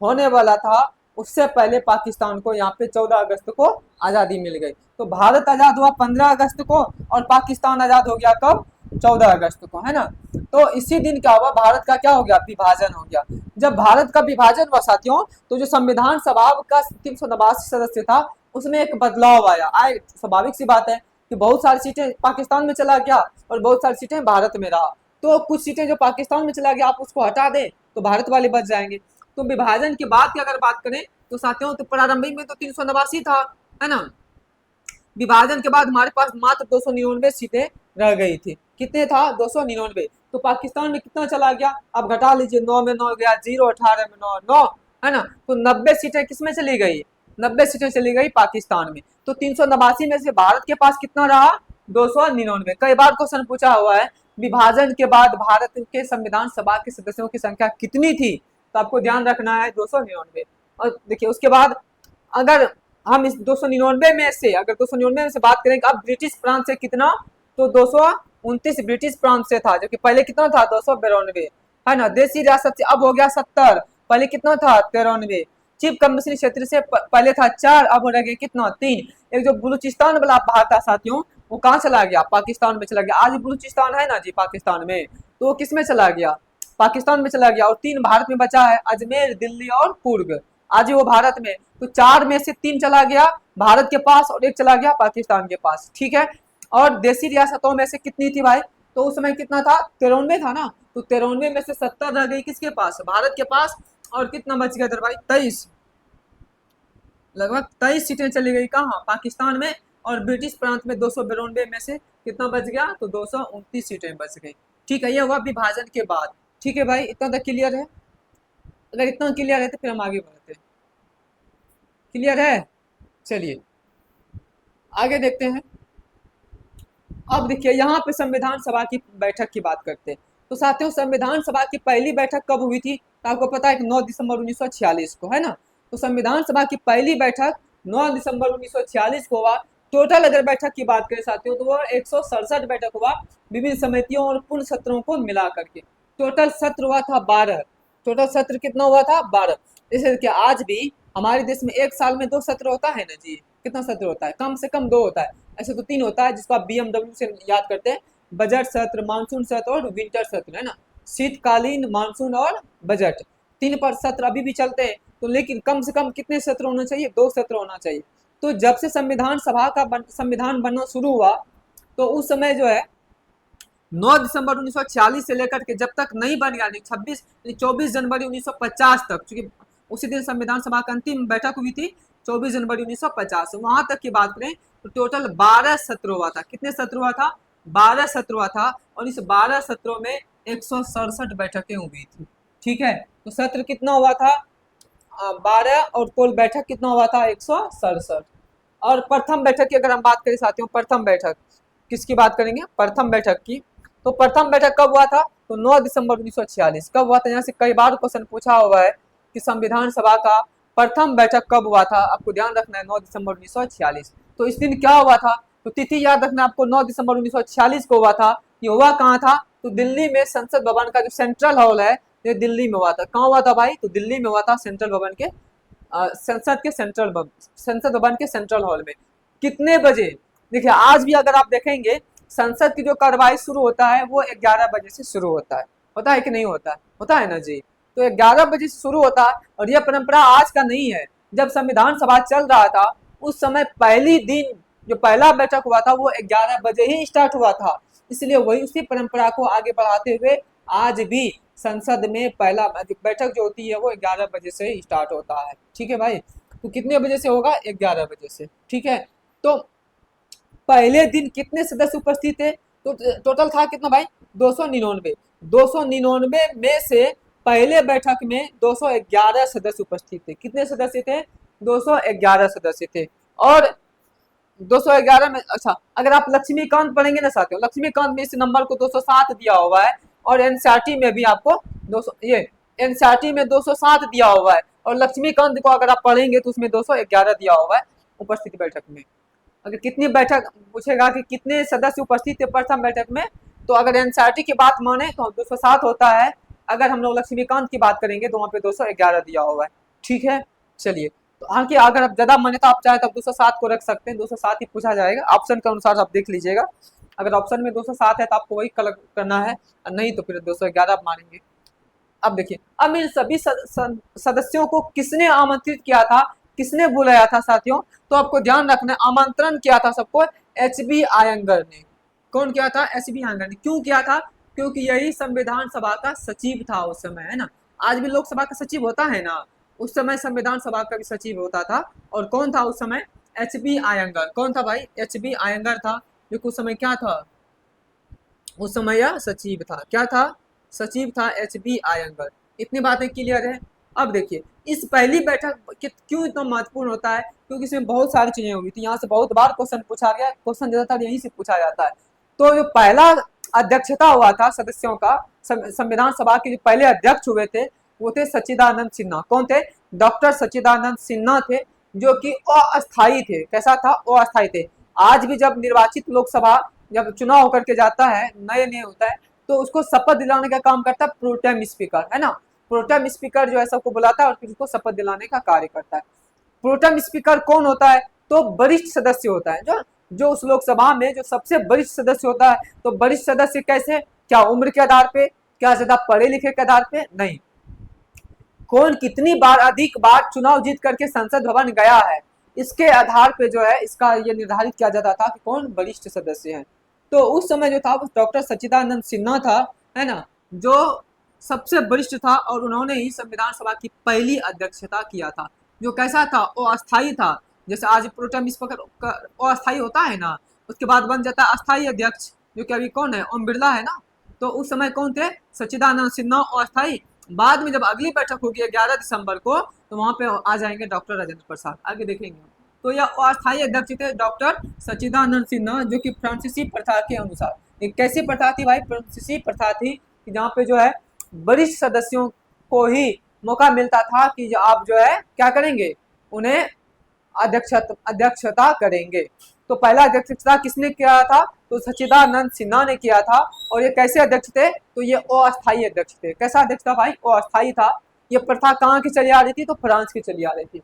होने वाला था। उससे पहले पाकिस्तान को यहाँ पे 14 अगस्त को आजादी मिल गई। तो भारत आजाद हुआ 15 अगस्त को और पाकिस्तान आजाद हो गया कब, 14 अगस्त को, है ना। तो इसी दिन क्या हुआ, भारत का क्या हो गया, विभाजन हो गया। जब भारत का विभाजन हुआ साथियों, तो जो संविधान सभा का 389 सदस्य था उसमें एक बदलाव आए। स्वाभाविक सी बात है कि बहुत सारी सीटें पाकिस्तान में चला गया और बहुत सारी सीटें भारत में रहा। तो कुछ सीटें जो पाकिस्तान में चला गया आप उसको हटा दें तो भारत वाले बच जाएंगे। तो विभाजन के बाद की अगर बात करें तो साथियों, तो प्रारंभिक में तो 389 था, है ना। विभाजन के बाद हमारे पास मात्र 299 सीटें रह गई थी। कितने था, 299। तो पाकिस्तान में कितना चला गया, अब घटा लीजिए, 9 में 9 गया, 0 18 में 9 9, है ना। तो 90 सीटें किसमें चली गई, 90 सीटें चली गई पाकिस्तान में। तो 389 में से भारत के पास कितना रहा, 299। कई बार क्वेश्चन पूछा हुआ है विभाजन के बाद भारत के संविधान सभा के सदस्यों की संख्या कितनी थी, तो आपको ध्यान रखना है 299। और देखिए उसके बाद अगर हम इस 299 में से, अगर 299 में से बात करें अब ब्रिटिश प्रांत से कितना, तो 229 ब्रिटिश प्रांत से था, जो कि पहले कितना था, 292, है ना। देशी रियासत से अब हो गया 70, पहले कितना था, 93। चीफ कमिश्नरी क्षेत्र से पहले था 4, अब हो गया कितना, 3। एक जो बलूचिस्तान वाला भाग था साथियों, वो कहाँ चला गया, पाकिस्तान में चला गया। आज बलूचिस्तान है ना जी पाकिस्तान में, तो वो किस में चला गया, पाकिस्तान में चला गया। और 3 भारत में बचा है, अजमेर, दिल्ली और कुर्ग, आज वो भारत में। तो 4 में से 3 चला गया भारत के पास और 1 चला गया पाकिस्तान के पास। ठीक है, और देशी रियासतों में से कितनी थी भाई, तो उस समय कितना था, 93 था ना। तो 93 में से 70 रह गई किसके पास, भारत के पास। और कितना बच गया इधर भाई, 23, लगभग 23 सीटें चली गई कहाँ, पाकिस्तान में। और ब्रिटिश प्रांत में 292 में से कितना बच गया, तो 229 सीटें बच गई। ठीक है, ये हुआ विभाजन के बाद। ठीक है भाई, इतना तक क्लियर है। अगर इतना क्लियर है तो फिर हम आगे बढ़ते हैं। क्लियर है, चलिए आगे देखते हैं। अब देखिए यहाँ पे संविधान सभा की बैठक की बात करते हैं। तो साथियों, संविधान सभा की पहली बैठक कब हुई थी, तो आपको पता है कि 9 दिसंबर 1946 को, है ना। तो संविधान सभा की पहली बैठक 9 दिसंबर 1946 को हुआ। टोटल अगर बैठक की बात करें साथियों, तो वह 167 बैठक हुआ, विभिन्न समितियों और पूर्ण सत्रों को मिला करके। टोटल सत्र हुआ था 12। टोटल सत्र कितना हुआ था, 12। जैसे कि आज भी हमारे देश में एक साल में 2 सत्र होता है ना जी, कितना सत्र होता है, कम से कम 2 होता है। ऐसे तो 3 होता है जिसको आप BMW से याद करते हैं, बजट सत्र, मानसून सत्र और विंटर सत्र, है ना। शीतकालीन, मानसून और बजट, 3 पर सत्र अभी भी चलते हैं। तो लेकिन कम से कम कितने सत्र होना चाहिए, 2 सत्र होना चाहिए। तो जब से संविधान सभा का संविधान बनना शुरू हुआ, तो उस समय जो है 9 दिसंबर 1946 से लेकर के जब तक नहीं बन गया, 24 जनवरी 1950 तक, क्योंकि उसी दिन संविधान सभा की अंतिम बैठक हुई थी 24 जनवरी 1950, वहां तक की बात करें तो टोटल 12 सत्र हुआ था। कितने सत्र हुआ था, 12 सत्र हुआ था। और इस 12 सत्रों में 167 बैठकें हुई थी। ठीक है, तो सत्र कितना हुआ था, 12, और कुल बैठक कितना हुआ था, 167। और प्रथम बैठक की अगर हम बात करें साथियों, प्रथम बैठक किसकी बात करेंगे, प्रथम बैठक की। तो प्रथम बैठक कब हुआ था, तो 9 दिसंबर 1946 कब हुआ था। यहाँ से कई बार क्वेश्चन पूछा हुआ है कि संविधान सभा का प्रथम बैठक कब हुआ था, आपको ध्यान रखना है 9 दिसंबर 1946। तो इस दिन क्या हुआ था, तो तिथि याद रखना आपको, 9 दिसंबर 1946 को हुआ था। ये हुआ कहाँ था, तो दिल्ली में संसद भवन का जो सेंट्रल हॉल है, ये दिल्ली में हुआ था। कहाँ हुआ था भाई, तो दिल्ली में हुआ था, सेंट्रल भवन के संसद भवन के सेंट्रल हॉल में। कितने बजे, देखिए आज भी अगर आप देखेंगे संसद की जो कार्रवाई शुरू होता है वो 11 बजे से शुरू होता है कि नहीं होता है, होता है ना जी। तो 11 बजे से शुरू होता है। और यह परंपरा आज का नहीं है, जब संविधान सभा चल रहा था उस समय पहली दिन जो पहला बैठक हुआ था वो 11 बजे ही स्टार्ट हुआ था। इसलिए वही उसी परंपरा को आगे बढ़ाते हुए आज भी संसद में पहला बैठक जो होती है वो 11 बजे से ही स्टार्ट होता है। ठीक है भाई, तो कितने बजे से होगा, 11 बजे से। ठीक है, तो पहले दिन कितने सदस्य उपस्थित थे, तो टोटल था कितना भाई 299। 299 में से पहले बैठक में 211 सदस्य उपस्थित थे। कितने सदस्य थे 211 सदस्य थे। और 211 में अच्छा अगर आप लक्ष्मीकांत पढ़ेंगे ना साथियों, लक्ष्मीकांत में इस नंबर को 207 दिया हुआ है और एनसीईआरटी में भी आपको 200 ये एनसीईआरटी में 207 दिया हुआ है और लक्ष्मीकांत को अगर आप पढ़ेंगे तो उसमें 211 दिया हुआ है उपस्थिति बैठक में। अगर कितनी बैठक पूछेगा कि कितने सदस्य उपस्थित थे प्रथम बैठक में, तो अगर एनसीईआरटी की बात माने तो 207 होता है। अगर हम लोग लक्ष्मीकांत की बात करेंगे तो वहाँ पे 211 दिया हुआ है। ठीक है चलिए, तो हालांकि अगर आप ज्यादा माने तो आप चाहे तो 207 को रख सकते हैं, 207 ही पूछा जाएगा। ऑप्शन के अनुसार आप देख लीजिएगा, अगर ऑप्शन में 207 है तो आपको वही कलेक्ट करना है, और नहीं तो फिर 211 आप मानेंगे। अब देखिए, अब इन सभी सदस्यों को किसने आमंत्रित किया था, किसने बुलाया था साथियों, तो आपको ध्यान रखना है आमंत्रण किया था सबको एचबी आयंगर ने। कौन किया था एचबी आयंगर ने। क्यों किया था, क्योंकि यही संविधान सभा का सचिव था उस समय, है ना। आज भी लोकसभा का सचिव होता है ना, उस समय संविधान सभा का भी सचिव होता था। और कौन था उस समय एचबी आयंगर। कौन था भाई एचबी आयंगर था, जो उस समय क्या था, उस समय यह सचिव था। क्या था सचिव था एचबी आयंगर। इतनी बातें क्लियर है। अब देखिए इस पहली बैठक क्यों इतना महत्वपूर्ण होता है, क्योंकि इसमें बहुत सारी चीजें हुई थी। यहाँ से बहुत बार क्वेश्चन पूछा गया, क्वेश्चन ज्यादातर यहीं से पूछा जाता है। तो जो पहला अध्यक्षता हुआ था सदस्यों का, संविधान सभा के जो पहले अध्यक्ष हुए थे वो थे सच्चिदानंद सिन्हा। कौन थे, डॉक्टर सच्चिदानंद सिन्हा थे, जो कि अस्थायी थे। कैसा था, अस्थायी थे। आज भी जब निर्वाचित लोकसभा जब चुनाव होकर के जाता है, नए नए होता है, तो उसको शपथ दिलाने का काम करता है प्रोटेम स्पीकर, है ना। प्रोटेम स्पीकर जो है सबको बुलाता है और फिर उसको शपथ दिलाने का कार्य करता है। प्रोटेम स्पीकर कौन होता है, तो वरिष्ठ सदस्य होता है, जो जो उस लोकसभा में जो सबसे वरिष्ठ सदस्य होता है। तो वरिष्ठ सदस्य कैसे, क्या उम्र के आधार पे, क्या ज्यादा पढ़े लिखे के आधार पे, नहीं, कौन कितनी बार अधिक बार चुनाव जीत करके संसद भवन गया है, इसके आधार पे जो है इसका ये निर्धारित किया जाता था कि कौन वरिष्ठ सदस्य है। तो उस समय जो था वो डॉक्टर सच्चिदानंद सिन्हा था, है ना, जो सबसे वरिष्ठ था और उन्होंने ही संविधान सभा की पहली अध्यक्षता किया था। जो कैसा था, वो अस्थायी था। जैसे आज प्रोटेम स्पीकर अस्थायी होता है ना, उसके बाद बन जाता है अस्थायी अध्यक्ष, जो कि अभी कौन है, ओम बिरला है ना। तो उस समय कौन थे, सच्चिदानंद सिन्हा अस्थायी। बाद में जब अगली बैठक होगी 11 दिसंबर को, तो वहां पे आ जाएंगे डॉक्टर राजेंद्र प्रसाद, आगे देखेंगे। तो यह अस्थायी अध्यक्ष थे डॉक्टर सच्चिदानंद सिन्हा, जो कि फ्रांसीसी प्रथा के अनुसार। एक कैसी प्रथा थी भाई, फ्रांसीसी प्रथा थी, कि जहाँ पे जो है वरिष्ठ सदस्यों को ही मौका मिलता था कि जो आप जो है क्या करेंगे, उन्हें अध्यक्षता करेंगे। तो पहला अध्यक्षता किसने किया था, तो सच्चिदानंद सिन्हा ने किया था। और ये कैसे अध्यक्ष थे, तो ये अस्थायी अध्यक्ष थे। कैसा अध्यक्ष था भाई, अस्थायी था। ये प्रथा कहाँ की चली आ रही थी, तो फ्रांस की चली आ रही थी।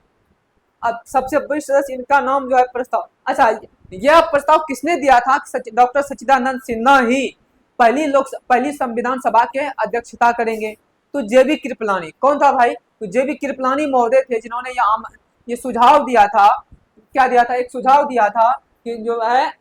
अब सबसे वरिष्ठ सदस्य, इनका नाम जो है प्रस्ताव, अच्छा यह प्रस्ताव किसने दिया था, डॉक्टर सच्चिदानंद सिन्हा ही पहली संविधान सभा के अध्यक्षता करेंगे। तो जेबी कृपलानी कौन था भाई, तो जेबी कृपलानी महोदय थे, जिन्होंने ये सुझाव दिया था। क्या दिया था, एक सुझाव दिया था कि जो है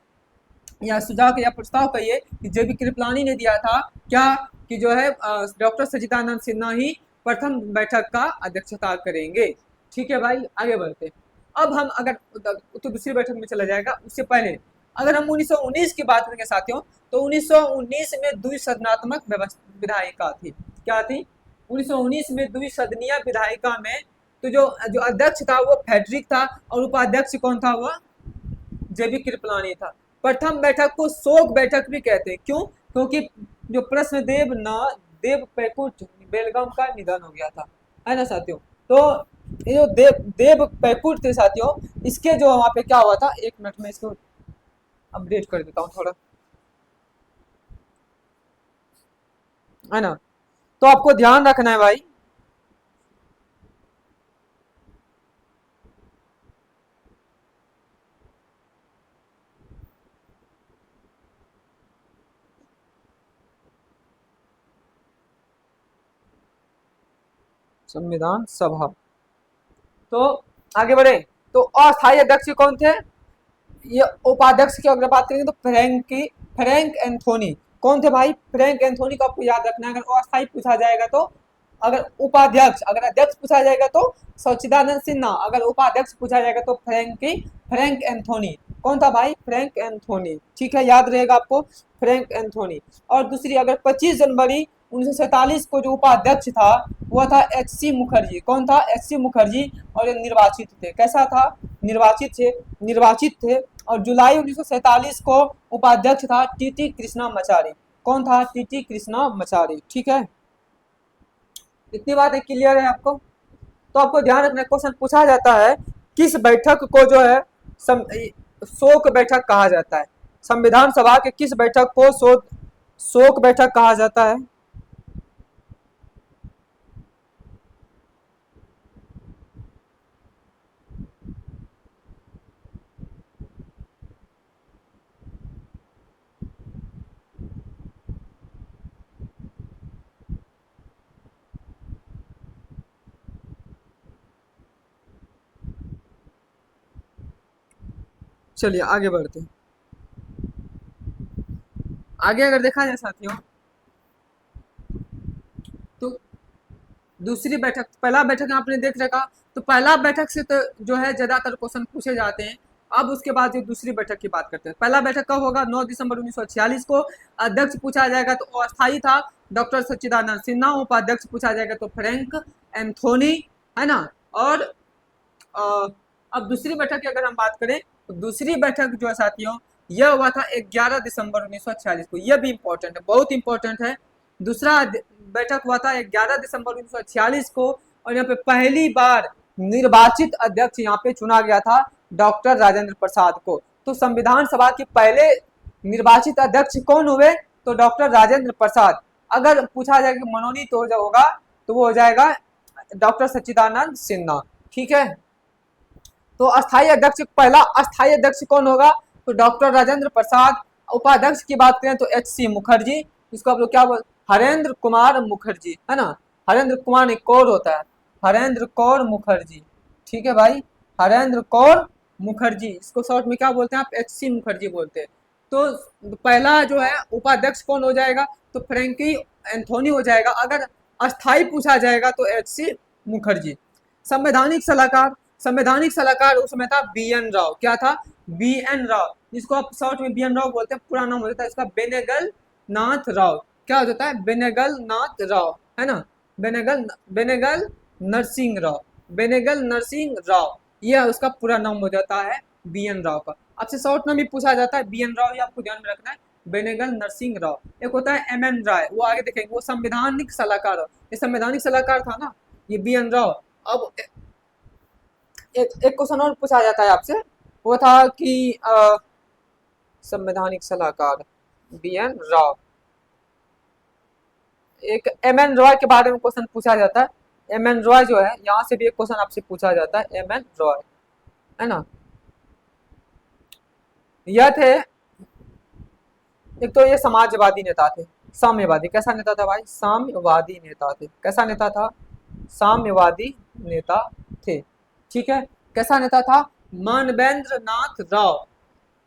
या सुझाव या प्रस्ताव कहिए कि जेबी कृपलानी ने दिया था क्या, कि जो है डॉक्टर सच्चिदानंद सिन्हा ही प्रथम बैठक का अध्यक्षता करेंगे। ठीक है भाई, आगे बढ़ते। अब हम अगर तो दूसरी बैठक में चला जाएगा, उससे पहले अगर हम 1919 की बात करेंगे साथियों, तो 1919 में द्विसदनात्मक विधायिका थी। क्या थी, 1919 में द्विसदनीय विधायिका में तो जो जो अध्यक्ष था वो फेडरिक था, और उपाध्यक्ष कौन था, वह जेबी कृपलानी था। प्रथम बैठक को शोक बैठक भी कहते हैं। क्यों, क्योंकि जो प्रश्नदेव न देव पैकुट बेलगाम का निधन हो गया था, है ना साथियों। तो ये जो देव पैकुट थे साथियों, इसके जो वहां पे क्या हुआ था, एक मिनट में इसको अपडेट कर देता हूँ थोड़ा, है ना। तो आपको ध्यान रखना है भाई, संविधान सभा। तो आगे बढ़े, तो अस्थायी अध्यक्ष कौन थे, ये उपाध्यक्ष की अगर बात करेंगे तो फ्रैंक एंथोनी। कौन थे भाई, फ्रैंक एंथोनी को आपको याद रखना है। अगर अस्थायी पूछा जाएगा तो, अगर उपाध्यक्ष, अगर अध्यक्ष पूछा जाएगा तो सच्चिदानंद सिन्हा, अगर उपाध्यक्ष पूछा जाएगा तो फ्रैंक एंथोनी। कौन था भाई? Frank Anthony. ठीक है, याद रहेगा आपको, फ्रैंक एंथोनी। और दूसरी, अगर 25 जनवरी 1947 को जो उपाध्यक्ष था वह था एच.सी. मुखर्जी। कौन था? एच.सी. मुखर्जी। और ये निर्वाचित थे। कैसा था? निर्वाचित थे। और जुलाई 1947 को उपाध्यक्ष था टी.टी. कृष्णामाचारी। कौन था? टी.टी. कृष्णामाचारी। ठीक है, इतनी बात क्लियर है आपको? तो आपको ध्यान रखना, क्वेश्चन पूछा जाता है किस बैठक को जो है शोक बैठक कहा जाता है? संविधान सभा के किस बैठक को शोक बैठक कहा जाता है? चलिए आगे बढ़ते हैं। आगे अगर देखा जाए साथियों, तो दूसरी बैठक, पहला बैठक आपने देख रखा, तो पहला बैठक से तो जो है ज्यादातर क्वेश्चन पूछे जाते हैं। अब उसके बाद जो दूसरी बैठक की बात करते हैं, पहला बैठक कब होगा? 9 दिसंबर 1946 को। अध्यक्ष पूछा जाएगा तो अस्थायी था डॉक्टर सच्चिदानंद सिन्हा। उपाध्यक्ष पूछा जाएगा तो फ्रैंक एंथोनी, है ना। और अब दूसरी बैठक की अगर हम बात करें, तो दूसरी बैठक जो है साथियों, यह हुआ था 11 दिसंबर 1946 को। यह भी इंपॉर्टेंट है, बहुत इंपॉर्टेंट है। दूसरा बैठक हुआ था 11 दिसंबर 1946 को। और यहाँ पे पहली बार निर्वाचित अध्यक्ष यहाँ पे चुना गया था डॉक्टर राजेंद्र प्रसाद को। तो संविधान सभा के पहले निर्वाचित अध्यक्ष कौन हुए? तो डॉक्टर राजेंद्र प्रसाद। अगर पूछा जाए कि मनोनीत होगा तो वो हो जाएगा डॉक्टर सच्चिदानंद सिन्हा। ठीक है, तो अस्थायी अध्यक्ष, पहला अस्थायी अध्यक्ष कौन होगा? तो डॉक्टर राजेंद्र प्रसाद। उपाध्यक्ष की बात करें तो एच.सी. मुखर्जी, इसको आप लोग क्या बोल, हरेंद्र कुमार मुखर्जी, है ना। हरेंद्र कुमार नहीं, कौर होता है, हरेंद्र कौर मुखर्जी। ठीक है भाई, हरेंद्र कौर मुखर्जी, इसको शॉर्ट में क्या बोलते हैं आप? एच.सी. मुखर्जी बोलते हैं। तो पहला जो है उपाध्यक्ष कौन हो जाएगा? तो फ्रैंकी एंथोनी हो जाएगा। अगर अस्थाई पूछा जाएगा तो एच.सी. मुखर्जी। संवैधानिक सलाहकार उस समय था बी.एन. राव। क्या था? बी.एन. राव, जिसको आप शॉर्ट में बी.एन. राव बोलते हैं। पूरा नाम हो जाता है इसका बेनेगल नाथ राव। क्या हो जाता है? बेनेगल नाथ राव, है ना। बेनेगल नरसिंह राव, बेनेगल नरसिंह राव, यह उसका पूरा नाम हो जाता है बी.एन. राव का। आपसे शॉर्ट नाम भी पूछा जाता है बी.एन. राव, ये आपको ध्यान में रखना है, बेनेगल नरसिंह राव। एक होता है एम.एन. राय, वो आगे देखेंगे, वो संवैधानिक सलाहकार। ये संवैधानिक सलाहकार था ना, ये बी.एन. राव। अब एक क्वेश्चन और पूछा जाता है आपसे, वो था कि संवैधानिक सलाहकार बी.एन. राव, एक एम.एन. रॉय के बारे में क्वेश्चन पूछा जाता है। एम.एन. रॉय जो है, यहाँ से भी एक क्वेश्चन आपसे पूछा जाता है, एम.एन. रॉय, है ना। यह थे, एक तो ये समाजवादी नेता थे, साम्यवादी। कैसा नेता था भाई? साम्यवादी नेता थे। कैसा नेता था? साम्यवादी नेता थे। ठीक है, कैसा नेता था? मानवेंद्र नाथ राव,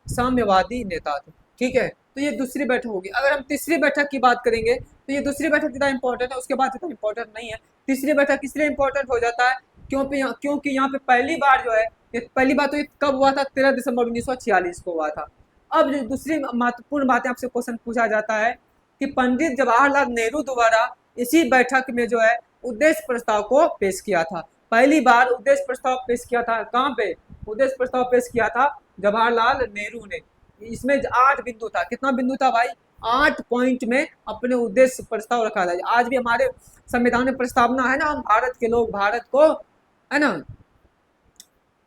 साम्यवादी नेता थे। ठीक है, तो ये दूसरी बैठक होगी। अगर हम तीसरी बैठक की बात करेंगे, तो ये दूसरी बैठक जितना इंपॉर्टेंट है उसके बाद जितना इंपॉर्टेंट नहीं है। तीसरी बैठक इसलिए इंपॉर्टेंट हो जाता है क्योंकि यहाँ पे पहली बार जो है, पहली बार तो ये कब हुआ था? 13 दिसंबर 1946 को हुआ था। अब जो दूसरी महत्वपूर्ण बातें आपसे क्वेश्चन पूछा जाता है कि पंडित जवाहरलाल नेहरू द्वारा इसी बैठक में जो है उद्देश्य प्रस्ताव को पेश किया था। पहली बार उद्देश्य प्रस्ताव पेश किया था कहाँ पे? उद्देश्य प्रस्ताव पेश किया था जवाहरलाल नेहरू ने। इसमें 8 बिंदु था। कितना बिंदु था भाई? 8 पॉइंट में अपने उद्देश्य प्रस्ताव रखा था। आज भी हमारे संविधान में प्रस्तावना है ना, हम भारत के लोग भारत को, है ना।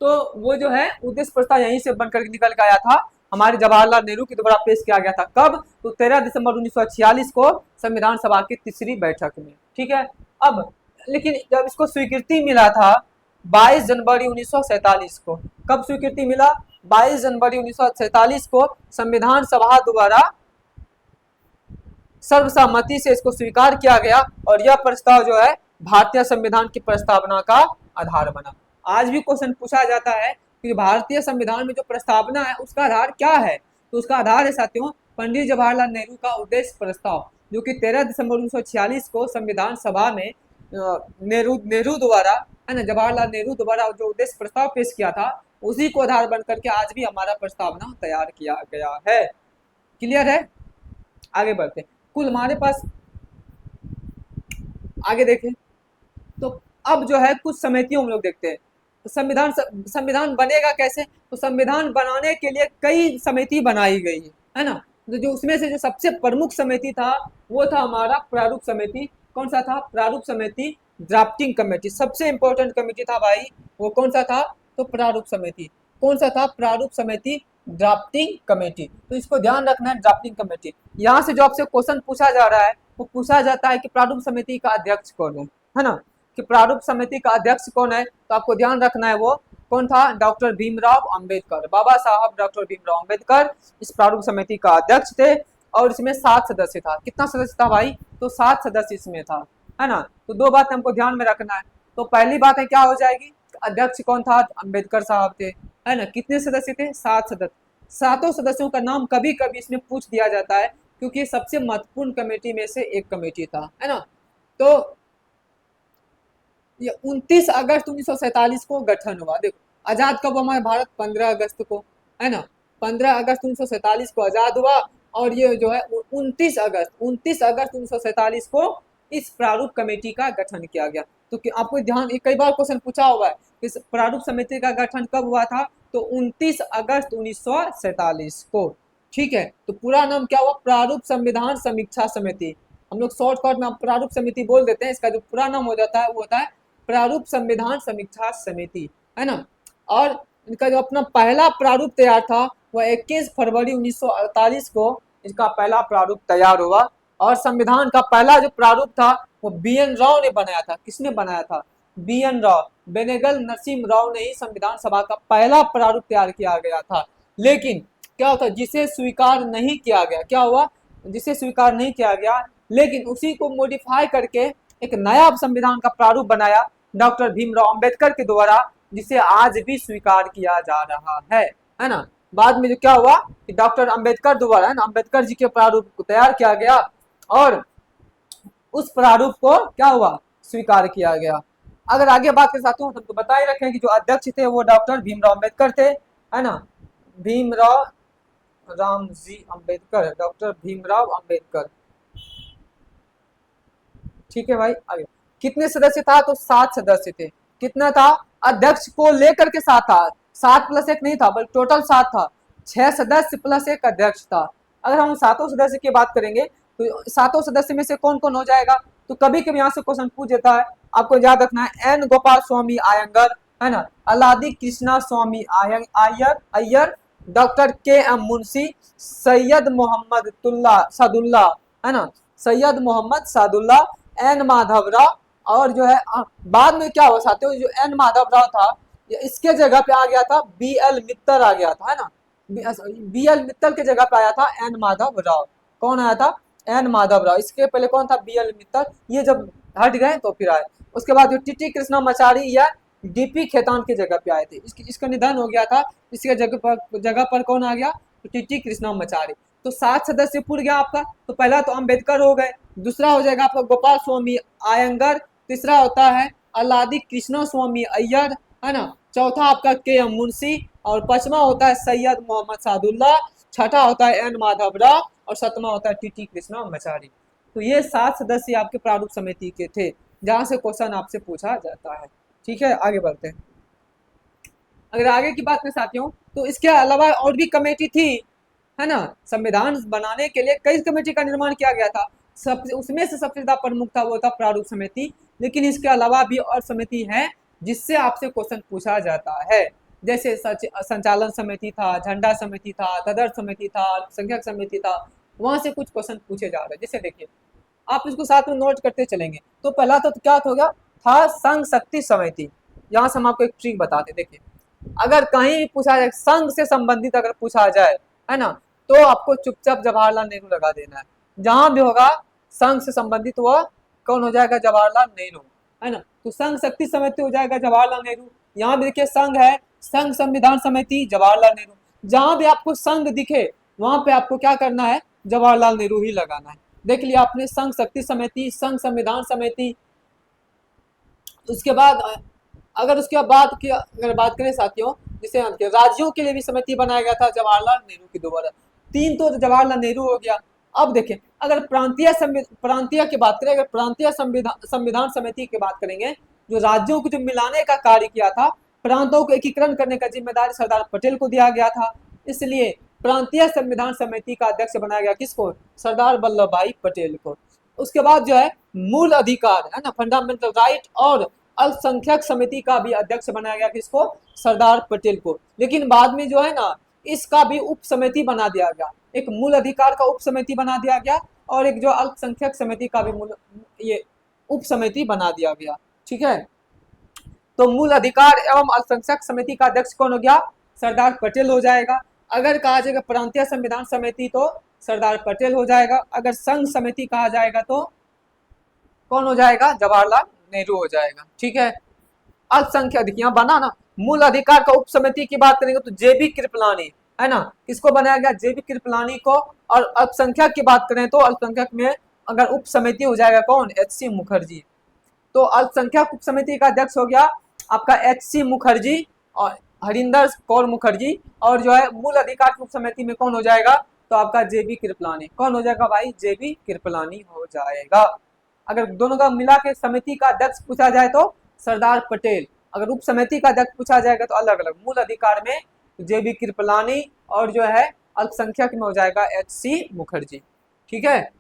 तो वो जो है उद्देश्य प्रस्ताव यहीं से बनकर निकल के आया था, हमारे जवाहरलाल नेहरू के द्वारा पेश किया गया था। कब? तो 13 दिसंबर 1946 को संविधान सभा की तीसरी बैठक में। ठीक है, अब लेकिन जब इसको स्वीकृति मिला था 22 जनवरी 1947 को। कब स्वीकृति मिला? 22 जनवरी 1947 को संविधान सभा द्वारा सर्वसम्मति से इसको स्वीकार किया गया। और यह प्रस्ताव जो है भारतीय संविधान की प्रस्तावना का आधार बना। आज भी क्वेश्चन पूछा जाता है कि भारतीय संविधान में जो प्रस्तावना है उसका आधार क्या है? तो उसका आधार है साथियों पंडित जवाहरलाल नेहरू का उद्देश्य प्रस्ताव, जो कि 13 दिसंबर 1946 को संविधान सभा में नेहरू द्वारा, है ना, जवाहरलाल नेहरू द्वारा जो उद्देश्य प्रस्ताव पेश किया था उसी को आधार बन करके आज भी हमारा प्रस्तावना तैयार किया गया है। क्लियर है? आगे बढ़ते, कुल हमारे पास आगे देखें तो अब जो है कुछ समितियों हम लोग देखते हैं। तो संविधान बनेगा कैसे? तो संविधान बनाने के लिए कई समिति बनाई गई है ना। तो जो उसमें से जो सबसे प्रमुख समिति था वो था हमारा प्रारूप समिति। कौन सा था? प्रारूप समिति, ड्राफ्टिंग कमेटी। सबसे इंपॉर्टेंट कमेटी था भाई वो कौन सा था? तो प्रारूप समिति। कौन सा था? प्रारूप समिति, ड्राफ्टिंग कमेटी। तो इसको ध्यान रखना है, ड्राफ्टिंग कमेटी। यहाँ से जो आपसे क्वेश्चन पूछा जा रहा है वो पूछा जाता है कि प्रारूप समिति का अध्यक्ष कौन है ना, कि प्रारूप समिति का अध्यक्ष कौन है। तो आपको ध्यान रखना है वो कौन था? डॉक्टर भीमराव अंबेडकर, बाबा साहब डॉक्टर भीमराव अंबेडकर इस प्रारूप समिति का अध्यक्ष थे। और इसमें 7 सदस्य था। कितना सदस्य था भाई? तो 7 सदस्य इसमें था, है ना। तो 2 बात हमको ध्यान में रखना है। तो पहली बात है क्या हो जाएगी? अध्यक्ष कौन था? अंबेडकर साहब थे, है ना। कितने सदस्य थे? 7 सदस्य। 7 सदस्यों का नाम कभी कभी इसमें पूछ दिया जाता है क्योंकि सबसे महत्वपूर्ण कमेटी में से एक कमेटी था, है ना। तो ये 29 अगस्त 1947 को गठन हुआ। देखो आजाद कब हमारा भारत? 15 अगस्त को, है ना। 15 अगस्त 1947 को आजाद हुआ और ये जो है 29 अगस्त 1947 को इस प्रारूप कमेटी का गठन किया गया। तो आपको ध्यान, कई बार क्वेश्चन पूछा हुआ है इस प्रारूप समिति का गठन कब हुआ था? तो 29 अगस्त 1947 को। ठीक है, तो पूरा नाम क्या हुआ? प्रारूप संविधान समीक्षा समिति। हम लोग शॉर्टकट में प्रारूप समिति बोल देते हैं, इसका जो पूरा नाम हो जाता है वो होता है प्रारूप संविधान समीक्षा समिति, है ना। और इनका जो अपना पहला प्रारूप तैयार था वह 21 फरवरी 1948 को इसका पहला प्रारूप तैयार हुआ। और संविधान का पहला जो प्रारूप था वो बी.एन. राव ने बनाया था। किसने बनाया था? बी.एन. राव, बेनेगल नरसिम्हा राव ने ही संविधान सभा का पहला प्रारूप तैयार किया गया था। लेकिन क्या होता, जिसे स्वीकार नहीं किया गया, क्या हुआ? जिसे स्वीकार नहीं किया गया, लेकिन उसी को मॉडिफाई करके एक नया संविधान का प्रारूप बनाया डॉक्टर भीमराव अंबेडकर के द्वारा, जिसे आज भी स्वीकार किया जा रहा है ना। बाद में जो क्या हुआ कि डॉक्टर अंबेडकर द्वारा, है ना, अंबेडकर जी के प्रारूप को तैयार किया गया और उस प्रारूप को क्या हुआ? स्वीकार किया गया। अगर आगे बात के साथ हमको बता ही रखें कि जो अध्यक्ष थे वो डॉक्टर भीमराव अंबेडकर थे, है ना। भीमराव रामजी अंबेडकर, डॉक्टर भीमराव अंबेडकर। ठीक है भाई, आगे कितने सदस्य था? तो 7 सदस्य थे। कितना था? अध्यक्ष को लेकर के 7 था, 7 प्लस 1 नहीं था बल्कि टोटल 7 था। 6 सदस्य प्लस 1 अध्यक्ष था। अगर हम 7 सदस्य की बात करेंगे तो 7 सदस्य में से कौन कौन हो जाएगा? तो कभी कभी यहाँ से क्वेश्चन पूछ देता है, आपको याद रखना है एन गोपाल स्वामी आयंगर, है ना, अलादी कृष्णा स्वामी अय्यर, डॉक्टर के एम मुंशी, सैयद मोहम्मद सादुल्ला, है ना, सैयद मोहम्मद सादुल्ला, एन माधवराव। और जो है बाद में क्या हुआ साथियों, जो एन माधवराव था इसके जगह पे आ गया था बी.एल. मित्तल आ गया था, है ना। बी.एल. मित्तल के जगह पे आया था एन माधवराव। कौन आया था? एन माधवराव। इसके पहले कौन था? बी.एल. मित्तल। ये जब हट गए तो फिर आए। उसके बाद जो टी.टी. कृष्णामाचारी या डी.पी. खेतान की जगह पे आए थे। इसका निधन हो गया था, इसके जगह पर कौन आ गया? तो टी.टी. कृष्णामाचारी। तो 7 सदस्य पूर गया आपका। तो पहला तो अंबेडकर हो गए, दूसरा हो जाएगा आपका गोपाल स्वामी आयंगर, तीसरा होता है अलादी कृष्णा स्वामी अय्यर, है ना, चौथा आपका के एम मुंशी, और पांचवा होता है सैयद मोहम्मद सादुल्ला, छठा होता है एन माधवराव, और सातवां होता है टी.टी. कृष्णामाचारी। तो ये 7 सदस्य आपके प्रारूप समिति के थे, जहां से क्वेश्चन आपसे पूछा जाता है। ठीक है, आगे बढ़ते हैं। अगर आगे की बात करें साथियों तो इसके अलावा और भी कमेटी थी, है ना। संविधान बनाने के लिए कई कमेटी का निर्माण किया गया था, उसमें से सबसे ज्यादा प्रमुख था वो था प्रारूप समिति। लेकिन इसके अलावा भी और समिति है जिससे आपसे क्वेश्चन पूछा जाता है, जैसे संचालन समिति था, झंडा समिति था, तदर्थ समिति था, अल्पसंख्यक समिति था। वहां से कुछ क्वेश्चन पूछे जा रहे हैं। जैसे देखिए, आप इसको साथ में नोट करते चलेंगे। तो पहला तो क्या हो गया था? संघ शक्ति समिति। यहाँ से हम आपको एक ट्रिक बताते। देखिए, अगर कहीं भी पूछा जाए संघ से संबंधित अगर पूछा जाए, है ना, तो आपको चुपचाप जवाहरलाल नेहरू लगा देना है। जहां भी होगा संघ से संबंधित वह कौन हो जाएगा? जवाहरलाल नेहरू, है ना। तो संघ शक्ति समिति हो जाएगा जवाहरलाल नेहरू। यहाँ भी देखिए संघ है, संघ संविधान समिति जवाहरलाल नेहरू। जहां भी आपको संघ दिखे वहां पे आपको क्या करना है? जवाहरलाल नेहरू ही लगाना है। देख लिया आपने, संघ शक्ति समिति, संघ संविधान समिति। उसके बाद अगर बात करें साथियों जिसे हम राज्यों के लिए भी समिति बनाया गया था जवाहरलाल नेहरू के द्वारा। 3 तो जवाहरलाल नेहरू हो गया। अब देखें अगर प्रांतीय की बात करें, अगर प्रांतीय संविधान समिति की बात करेंगे, जो राज्यों को जो मिलाने का कार्य किया था, प्रांतों को एकीकरण करने का जिम्मेदारी सरदार पटेल को दिया गया था। इसलिए प्रांतीय संविधान समिति का अध्यक्ष बनाया गया किसको? सरदार वल्लभ भाई पटेल को। उसके बाद जो है मूल अधिकार है ना, फंडामेंटल राइट और अल्पसंख्यक समिति का भी अध्यक्ष बनाया गया किसको? सरदार पटेल को। लेकिन बाद में जो है ना इसका भी उप समिति बना दिया गया, एक मूल अधिकार का उप समिति बना दिया गया और एक जो अल्पसंख्यक समिति का भी ये उप समिति बना दिया गया। ठीक है, तो मूल अधिकार एवं अल्पसंख्यक समिति का अध्यक्ष कौन हो गया? सरदार पटेल हो जाएगा। अगर कहा जाएगा प्रांतीय संविधान समिति तो सरदार पटेल हो जाएगा। अगर संघ समिति कहा जाएगा तो कौन हो जाएगा? जवाहरलाल नेहरू हो जाएगा। ठीक है, अल्पसंख्यक यहाँ बना ना, मूल अधिकार का उप समिति की बात करेंगे तो जेबी कृपलानी है ना, किसको बनाया गया? जेबी कृपलानी को। और अल्पसंख्यक की बात करें तो अल्पसंख्यक में अगर उप समिति हो जाएगा कौन? एच.सी. मुखर्जी। तो अल्पसंख्यक उप समिति का अध्यक्ष हो गया आपका एच.सी. मुखर्जी और हरिंदर कौर मुखर्जी। और जो है मूल अधिकार की उप समिति में कौन हो जाएगा? तो आपका जेबी कृपलानी। कौन हो जाएगा भाई? जेबी कृपलानी हो जाएगा। अगर दोनों का मिला के समिति का अध्यक्ष पूछा जाए तो सरदार पटेल, अगर उप समिति का अध्यक्ष पूछा जाएगा तो अलग अलग, मूल अधिकार में जेबी कृपलानी और जो है अल्पसंख्यक में हो जाएगा एच.सी. मुखर्जी। ठीक है,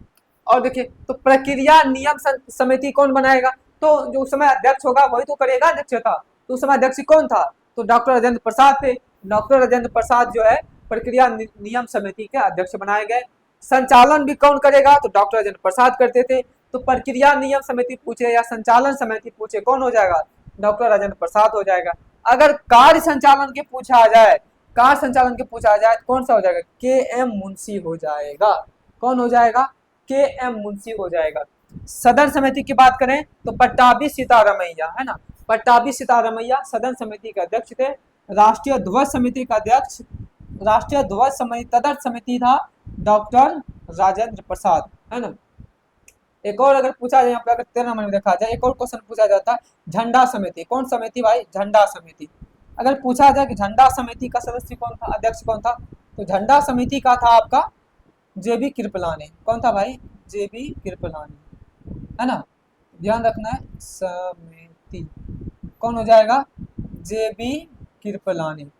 और देखिए तो प्रक्रिया नियम समिति कौन बनाएगा? तो जो उस समय अध्यक्ष होगा वही तो करेगा अध्यक्षता। तो उस समय अध्यक्ष कौन था? तो डॉक्टर राजेंद्र प्रसाद थे। डॉक्टर राजेंद्र प्रसाद जो है प्रक्रिया नियम समिति के अध्यक्ष बनाए गए। संचालन भी कौन करेगा? तो डॉक्टर राजेंद्र प्रसाद करते थे। तो प्रक्रिया नियम समिति पूछे या संचालन समिति पूछे कौन हो जाएगा? डॉक्टर राजेंद्र प्रसाद हो जाएगा। अगर कार्य संचालन के पूछा जाए, कार्य संचालन के पूछा जाए तो कौन सा हो जाएगा? के.एम. मुंशी हो जाएगा। कौन हो जाएगा? के.एम. मुंशी हो जाएगा। सदन समिति की बात करें तो पट्टाभी सीतारमैया है ना, पट्टाभी सीतारमैया सदन समिति के अध्यक्ष थे। राष्ट्रीय ध्वज समिति का अध्यक्ष, राष्ट्रीय ध्वज समिति तदर्थ समिति था डॉक्टर राजेंद्र प्रसाद है ना। एक और अगर पूछा जाए यहाँ पे, अगर 13 नंबर में देखा जाए एक और क्वेश्चन पूछा जाता है झंडा समिति। कौन समिति भाई? झंडा समिति। अगर पूछा जाए कि झंडा समिति का सदस्य कौन था, अध्यक्ष कौन था, तो झंडा समिति का था आपका जेबी कृपलानी। कौन था भाई? जेबी कृपलानी है ना, ध्यान रखना है। समिति कौन हो जाएगा? जेबी कृपलानी।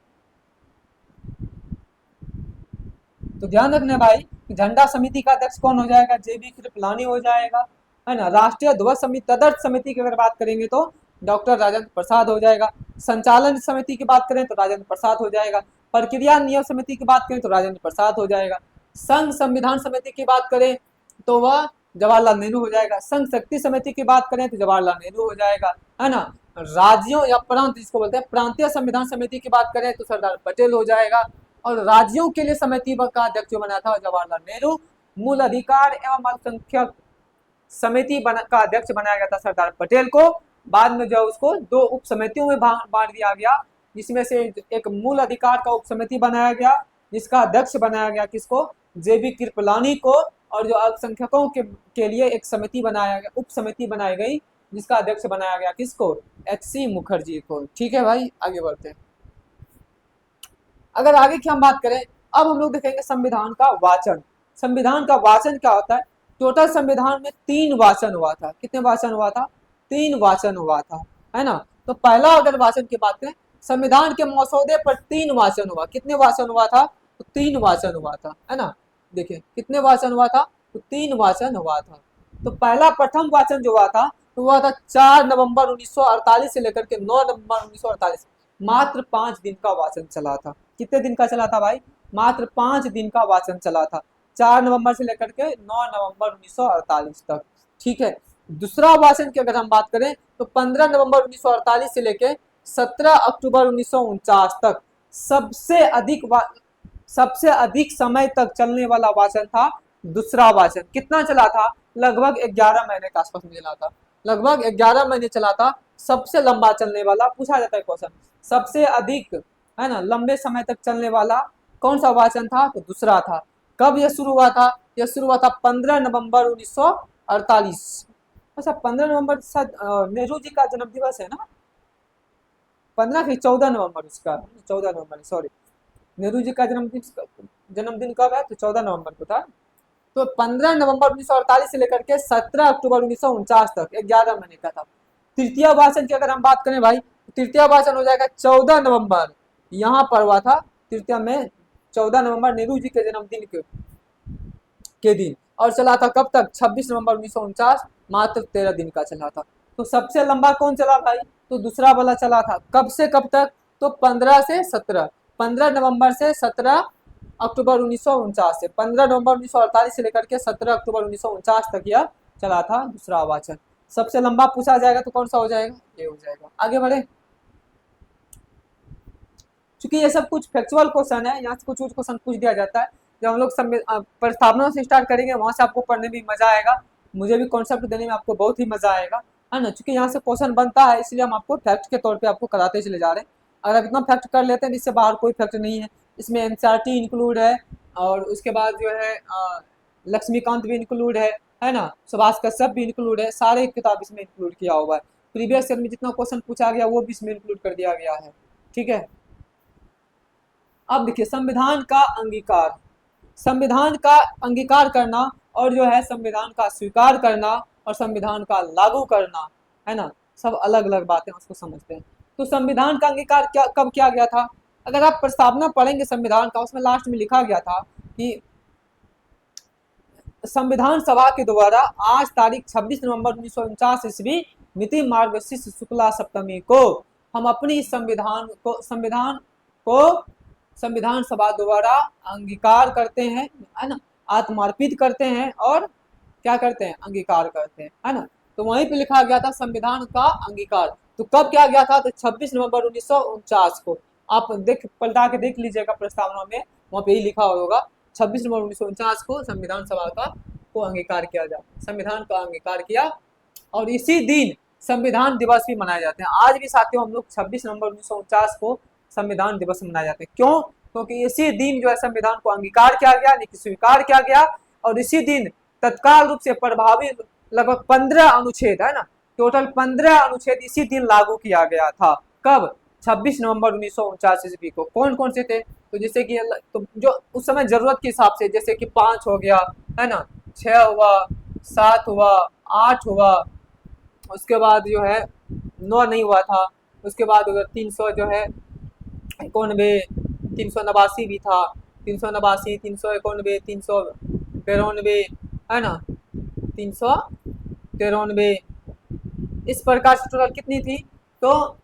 तो ध्यान रखना भाई झंडा समिति का अध्यक्ष कौन हो जाएगा? जेबी कृपलानी हो जाएगा है ना। राष्ट्रीय ध्वज समिति तदर्थ समिति की अगर बात करेंगे तो डॉक्टर राजेंद्र प्रसाद हो जाएगा। संचालन समिति की बात करें तो राजेंद्र प्रसाद हो जाएगा। प्रक्रिया नियम समिति की बात करें तो राजेंद्र प्रसाद हो जाएगा। संघ संविधान समिति की बात करें तो वह जवाहरलाल नेहरू हो जाएगा। संघ शक्ति समिति की बात करें तो जवाहरलाल नेहरू हो जाएगा है ना। राज्यों या प्रांत जिसको बोलते हैं प्रांतीय संविधान समिति की बात करें तो सरदार पटेल हो जाएगा। और राज्यों के लिए समिति का अध्यक्ष बना था जवाहरलाल नेहरू। मूल अधिकार एवं अल्पसंख्यक समिति का अध्यक्ष बनाया गया था सरदार पटेल को। बाद में जो उसको 2 उप समितियों में बांट दिया गया, जिसमें से एक मूल अधिकार का उप समिति बनाया गया जिसका अध्यक्ष बनाया गया किसको? जेबी कृपलानी को। और जो अल्पसंख्यकों के लिए एक समिति बनाया गया, उप समिति बनाई गई जिसका अध्यक्ष बनाया गया किसको? एच.सी. मुखर्जी को। ठीक है भाई, आगे बढ़ते हैं। अगर आगे की हम बात करें, अब हम लोग देखेंगे संविधान का वाचन। संविधान का वाचन क्या होता है? टोटल संविधान में 3 वाचन हुआ था। कितने वाचन हुआ था? 3 वाचन हुआ था है ना। तो पहला अगर वाचन की बात करें, संविधान के मसौदे पर 3 वाचन हुआ। कितने वाचन हुआ था? तो 3 वाचन हुआ था है ना। देखिए कितने वाचन हुआ था? तो 3 वाचन हुआ था। तो पहला प्रथम वाचन जो हुआ था तो हुआ था 4 नवंबर 1948 से लेकर के 9 नवंबर 1948। मात्र 5 दिन का वाचन चला था। कितने दिन का चला था भाई? मात्र 5 दिन का वाचन चला था, 4 नवंबर से लेकर के 9 नवंबर 1948 तक। ठीक है, दूसरा वाचन की अगर हम बात करें तो 15 नवंबर 1948 से लेकर 17 अक्टूबर 1949 तक सबसे अधिक समय तक चलने वाला वाचन था दूसरा वाचन। कितना चला था? लगभग 11 महीने के आसपास में चला था, लगभग 11 महीने चला था। सबसे लंबा चलने वाला पूछा जाता है क्वेश्चन, सबसे अधिक है ना लंबे समय तक चलने वाला कौन सा वाचन था? तो दूसरा था। कब यह शुरू हुआ था? यह शुरू हुआ था 15 नवंबर 1948। अच्छा, 15 नवंबर नेहरू जी का जन्म दिवस है ना, 15 की 14 नवंबर उसका, 14 नवंबर, सॉरी, नेहरू जी का जन्मदिन कब है? तो 14 नवंबर को था। तो 15 नवंबर 1948 से लेकर के 17 अक्टूबर 1949 तक 11 महीने का था। तृतीय भाषण की अगर हम बात करें भाई, तो तृतीय भाषण हो जाएगा 14 नवंबर, यहाँ पर हुआ था तृतीय में 14 नवंबर नेहरू जी के जन्मदिन के दिन, और चला था कब तक? 26 नवंबर 1949, मात्र 13 दिन का चला था। तो सबसे लंबा कौन चला भाई? तो दूसरा वाला चला था। कब से कब तक? तो 15 से 17, 15 नवंबर से 17 अक्टूबर 1949 से, 15 नवंबर 1948 से लेकर के 17 अक्टूबर 1949 तक यह चला था दूसरा वाचन। सबसे लंबा पूछा जाएगा तो कौन सा हो जाएगा? ये हो जाएगा। आगे बढ़े, चूंकि ये सब कुछ फैक्चुअल क्वेश्चन है, यहाँ से कुछ कुछ क्वेश्चन पूछ दिया जाता है। जब हम लोग प्रस्तावना से स्टार्ट करेंगे वहां से आपको पढ़ने में मजा आएगा, मुझे भी कॉन्सेप्ट देने में आपको बहुत ही मजा आएगा, है ना। चूंकि यहाँ से क्वेश्चन बनता है इसलिए हम आपको फैक्ट के तौर पे आपको कराते चले जा रहे हैं। अगर आप इतना फैक्ट कर लेते हैं, इससे बाहर कोई फैक्ट नहीं है। इसमें एनसीईआरटी इंक्लूड है, और उसके बाद जो है लक्ष्मीकांत भी इंक्लूड है ना, सुभाष कश्यप भी इंक्लूड है, सारे किताब इसमें इंक्लूड किया हुआ है। प्रीवियस ईयर में जितना क्वेश्चन पूछा गया वो भी इसमें इंक्लूड कर दिया गया है, ठीक है। अब देखिए, संविधान का अंगीकार, संविधान का अंगीकार करना और जो है संविधान का स्वीकार करना और संविधान का लागू करना, है ना, सब अलग अलग बातें, उसको समझते हैं। तो संविधान का अंगीकार क्या कब किया गया था? अगर आप प्रस्तावना पढ़ेंगे संविधान का, उसमें लास्ट में लिखा गया था कि संविधान सभा के द्वारा आज तारीख 26 नवंबर 1949 ईस्वी मिति मार्गशीर्ष शुक्ला सप्तमी को हम अपनी संविधान सभा द्वारा अंगीकार करते हैं, है ना, आत्मार्पित करते हैं और क्या करते हैं? अंगीकार करते हैं, है ना। तो वहीं पे लिखा गया था संविधान का अंगीकार। तो कब किया गया था? तो 26 नवंबर 1949 को। आप पलटा के देख लीजिएगा प्रस्तावना में, वहां पे ही लिखा होगा 26 नवंबर 1949 को संविधान सभा को अंगीकार किया जाता, संविधान का अंगीकार किया। और इसी दिन संविधान दिवस भी मनाए जाते हैं। आज भी साथियों हम लोग 26 नवंबर 1949 को संविधान दिवस मनाए जाते हैं। क्यों? क्योंकि इसी दिन जो है संविधान को अंगीकार किया गया, यानी कि स्वीकार किया गया, और इसी दिन तत्काल रूप से प्रभावी लगभग 15 अनुच्छेद, है ना, टोटल 15 अनुच्छेद इसी दिन लागू किया गया था। कब? 26 नवंबर 1949 ईस्वी को। कौन कौन से थे? तो जैसे कि तो जो उस समय जरूरत के हिसाब से, जैसे कि 5 हो गया, है ना, 6 हुआ, 7 हुआ, 8 हुआ, उसके बाद जो है 9 नहीं हुआ था, उसके बाद अगर 300 जो है 91, 389 भी था, 389, 391, 392, है ना, 393, इस प्रकार से टोटल कितनी थी? तो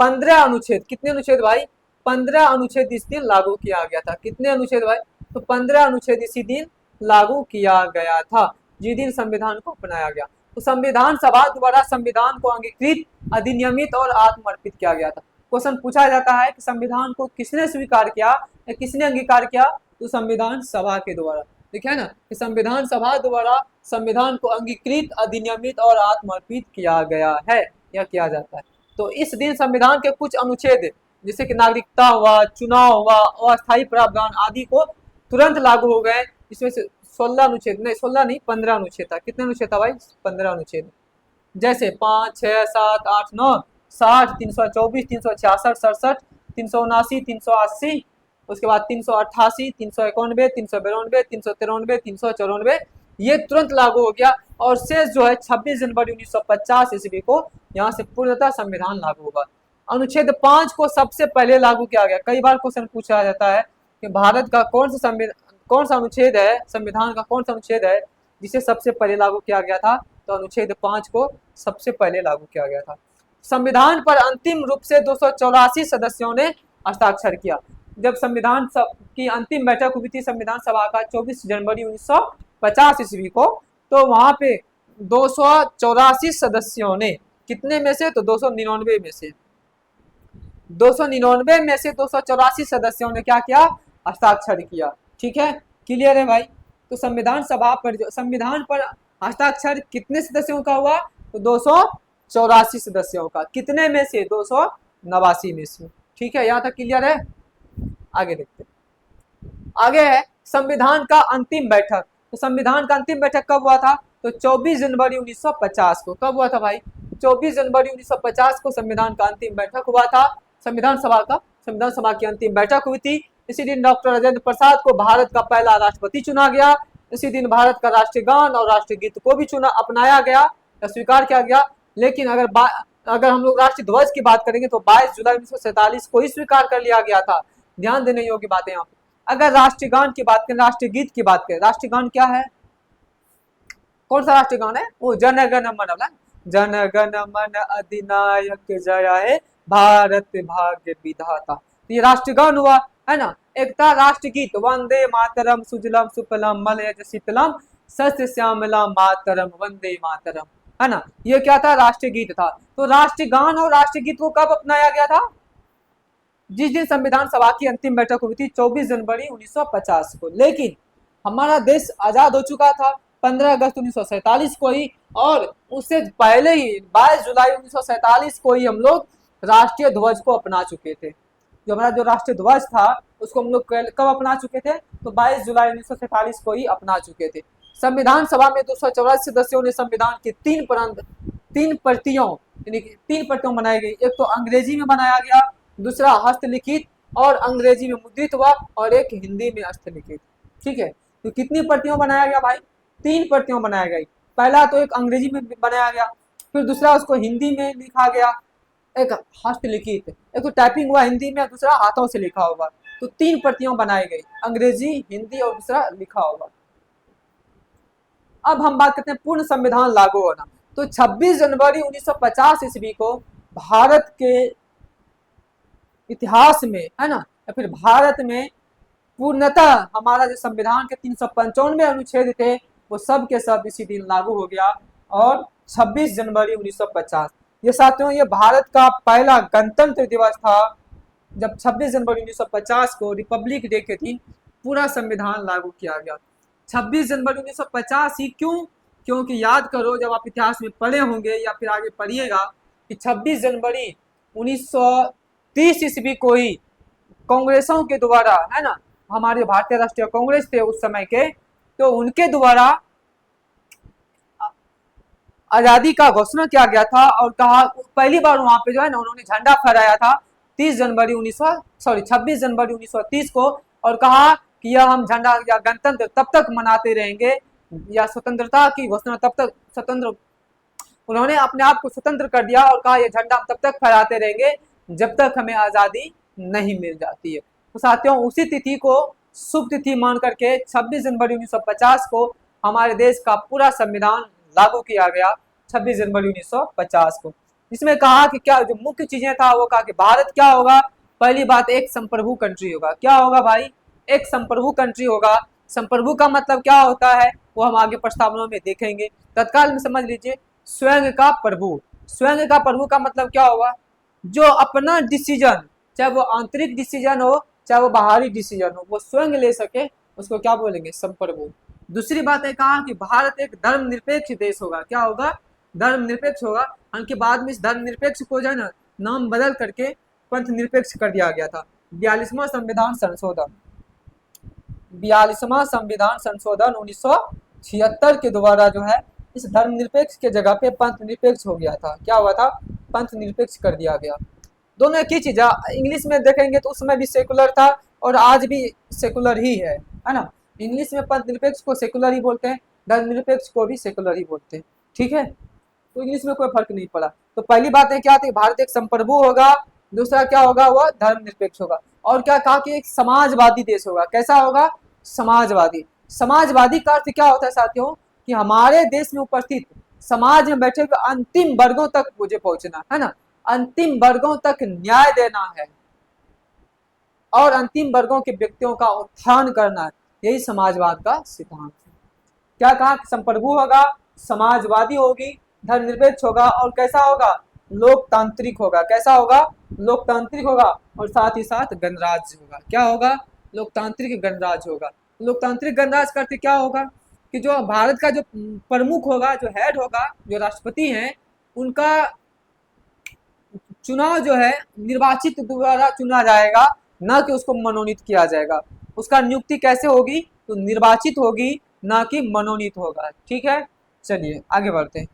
15 अनुच्छेद। कितने अनुच्छेद भाई? 15 अनुच्छेद इस दिन लागू किया गया था। कितने अनुच्छेद भाई? तो 15 अनुच्छेद इसी दिन लागू किया गया था, जिस दिन संविधान को अपनाया गया। तो संविधान सभा द्वारा संविधान को अंगीकृत, अधिनियमित और आत्मर्पित किया गया था। क्वेश्चन पूछा जाता है कि संविधान को किसने स्वीकार किया या किसने अंगीकार किया? तो संविधान सभा के द्वारा। देखिए ना कि संविधान सभा द्वारा संविधान को अंगीकृत, अधिनियमित और आत्मर्पित किया गया है या किया जाता है। तो इस दिन संविधान के कुछ अनुच्छेद, जैसे कि नागरिकता हुआ, चुनाव हुआ, अस्थायी प्रावधान आदि को तुरंत लागू हो गए। इसमें से 16 अनुच्छेद, नहीं 16 नहीं 15 अनुच्छेद था। कितने अनुच्छेद था भाई? 15 अनुच्छेद, जैसे 5, 6, 7, 8, 9, 60, 324, 366, 67, 379, 380, उसके बाद 388, 391, 392, 393, 394, ये तुरंत लागू हो गया। और शेष जो है 26 जनवरी 1950 ईस्वी को यहाँ से पूर्णतः संविधान लागू होगा। अनुच्छेद 5 को सबसे पहले लागू किया गया। कई बार क्वेश्चन पूछा जाता है कि भारत का कौन सा अनुच्छेद है, संविधान का कौन सा अनुच्छेद है जिसे सबसे पहले लागू किया गया था? तो अनुच्छेद 5 को सबसे पहले लागू किया गया था। संविधान पर अंतिम रूप से 284 सदस्यों ने हस्ताक्षर किया। जब संविधान की अंतिम बैठक हुई थी संविधान सभा का 24 जनवरी 1950 ईस्वी को, तो वहां पे 284 सदस्यों ने, कितने में से? तो 299 में से, 299 में से 284 सदस्यों ने क्या किया? हस्ताक्षर किया। ठीक है, क्लियर है भाई? तो संविधान पर हस्ताक्षर कितने सदस्यों का हुआ? तो 284 सदस्यों का। कितने में से? 289 में से। ठीक है, यहाँ तक क्लियर है? आगे देखते हैं। आगे है संविधान का अंतिम बैठक। तो संविधान का अंतिम बैठक कब हुआ था? तो 24 जनवरी 1950 को। कब हुआ था भाई? 24 जनवरी 1950 को संविधान का अंतिम बैठक हुआ था। संविधान सभा की अंतिम बैठक हुई थी। इसी दिन डॉक्टर राजेंद्र प्रसाद को भारत का पहला राष्ट्रपति चुना गया। इसी दिन भारत का राष्ट्रीय गान और राष्ट्रीय गीत को भी अपनाया गया या स्वीकार किया गया। लेकिन अगर हम लोग राष्ट्रीय ध्वज की बात करेंगे तो 22 जुलाई 1947 को ही स्वीकार कर लिया गया था। ध्यान देने योग्य बातें यहाँ पे। अगर राष्ट्रीय गान की बात करें, राष्ट्रीय गीत की बात करें, राष्ट्रीय गान क्या है, कौन सा राष्ट्रीय गान है, वो जन गण मन, जन गण मन अधिनायक जय हे भारत भाग्य विधाता, तो ये राष्ट्रीय गान हुआ, है ना। एक था राष्ट्रीय गीत, वंदे मातरम सुजलम सुफलम मलयज शीतलम सस्य श्यामला मातरम वंदे मातरम, है ना, ये क्या था, राष्ट्रीय गीत था। तो राष्ट्रीय गान और राष्ट्रीय गीत को कब अपनाया गया था, जिस दिन संविधान सभा की अंतिम बैठक हुई थी 24 जनवरी 1950 को। लेकिन हमारा देश आजाद हो चुका था 15 अगस्त 1947 को ही, और उससे पहले ही 22 जुलाई 1947 को ही हम लोग राष्ट्रीय ध्वज को अपना चुके थे। जो हमारा जो राष्ट्रीय ध्वज था उसको हम लोग कब अपना चुके थे, तो 22 जुलाई 1947 को ही अपना चुके थे। संविधान सभा में 284 सदस्यों ने संविधान की तीन प्रतियों बनाई गई। एक तो अंग्रेजी में बनाया गया, दूसरा हस्तलिखित और अंग्रेजी में मुद्रित हुआ, और एक हिंदी में हस्तलिखित। ठीक है, तो कितनी प्रतियों बनाया गया भाई, 3 प्रतियों बनाया गई। पहला तो एक अंग्रेजी में बनाया गया, फिर दूसरा उसको हिंदी में लिखा गया, एक हस्तलिखित, एक तो टाइपिंग हुआ हिंदी में, दूसरा हाथों से लिखा होगा। तो 3 प्रतियां बनाई गई, अंग्रेजी, हिंदी और दूसरा लिखा होगा। अब हम बात करते हैं पूर्ण संविधान लागू होना। तो 26 जनवरी 1950 ईस्वी को भारत के इतिहास में, है ना, या फिर भारत में पूर्णतः हमारा जो संविधान के 395 अनुच्छेद थे वो सब के सब इसी दिन लागू हो गया, और 26 जनवरी 1950, ये साथियों ये भारत का पहला गणतंत्र दिवस था, जब 26 जनवरी 1950 को रिपब्लिक डे के दिन पूरा संविधान लागू किया गया। 26 जनवरी 1950 ही क्यों, क्योंकि याद करो जब आप इतिहास में पढ़े होंगे या फिर आगे पढ़िएगा कि 26 जनवरी 1930 ईस्वी को ही कांग्रेसों के द्वारा, है ना, हमारे भारतीय राष्ट्रीय कांग्रेस थे उस समय के, तो उनके द्वारा आजादी का घोषणा किया गया था, और कहा पहली बार वहां पे जो है ना उन्होंने झंडा फहराया था 26 जनवरी 1930 को, और कहा कि यह हम झंडा या गणतंत्र तब तक मनाते रहेंगे, या स्वतंत्रता की घोषणा तब तक स्वतंत्र, उन्होंने अपने आप को स्वतंत्र कर दिया और कहा यह झंडा हम तब तक फहराते रहेंगे जब तक हमें आजादी नहीं मिल जाती है। तो साथियों उसी तिथि को शुभ तिथि मान करके 26 जनवरी 1950 को हमारे देश का पूरा संविधान लागू किया गया 26 जनवरी 1950 को। इसमें कहा कि क्या जो मुख्य चीजें था वो कहा कि भारत क्या होगा, पहली बात एक संप्रभु कंट्री होगा। क्या होगा भाई, एक संप्रभु कंट्री होगा। संप्रभु का मतलब क्या होता है वो हम आगे प्रस्तावनाओं में देखेंगे। तत्काल में समझ लीजिए स्वयं का प्रभु। स्वयं का प्रभु का मतलब क्या होगा, जो अपना डिसीजन, चाहे वो आंतरिक डिसीजन हो चाहे वो बाहरी डिसीजन हो, वो स्वयं ले सके, उसको क्या बोलेंगे, संप्रभु। दूसरी बात है कहा कि भारत एक धर्मनिरपेक्ष देश होगा। क्या होगा, धर्मनिरपेक्ष होगा। हालांकि बाद में इस धर्मनिरपेक्ष को जो है ना नाम बदल करके पंथ निरपेक्ष कर दिया गया था। 42वां संविधान संशोधन 1976 के द्वारा जो है इस धर्मनिरपेक्ष के जगह पे पंथ निरपेक्ष हो गया था। क्या हुआ था, पंथ निरपेक्ष कर दिया गया। दोनों एक ही चीज है। इंग्लिश में देखेंगे तो उसमें भी सेकुलर था और आज भी सेकुलर ही है ना। इंग्लिश में पंथ निरपेक्ष को सेकुलर ही बोलते हैं, धर्मनिरपेक्ष को भी सेकुलर ही बोलते हैं। ठीक है, तो इंग्लिश में कोई फर्क नहीं पड़ा। तो पहली बात है क्या थी, भारत एक संप्रभु होगा। दूसरा क्या होगा, वह धर्मनिरपेक्ष होगा। और क्या कहा कि एक समाजवादी देश होगा। कैसा होगा, समाजवादी। समाजवादी का अर्थ क्या होता है साथियों, कि हमारे देश में उपस्थित समाज में बैठे हुए अंतिम वर्गों तक मुझे पहुंचना है ना, अंतिम वर्गों तक न्याय देना है और अंतिम वर्गों के व्यक्तियों का उत्थान करना है। यही समाजवाद का सिद्धांत है। क्या कहा, संप्रभु होगा, समाजवादी होगी, धर्मनिरपेक्ष होगा, और कैसा होगा, लोकतांत्रिक होगा। कैसा होगा, लोकतांत्रिक होगा, और साथ ही साथ गणराज्य होगा। क्या होगा, लोकतांत्रिक गणराज्य होगा। लोकतांत्रिक गणराज्य का अर्थ क्या होगा, कि जो भारत का जो प्रमुख होगा, जो हेड होगा, जो राष्ट्रपति हैं, उनका चुनाव जो है निर्वाचित द्वारा चुना जाएगा, ना कि उसको मनोनीत किया जाएगा। उसका नियुक्ति कैसे होगी, तो निर्वाचित होगी, ना कि मनोनीत होगा। ठीक है, चलिए आगे बढ़ते हैं।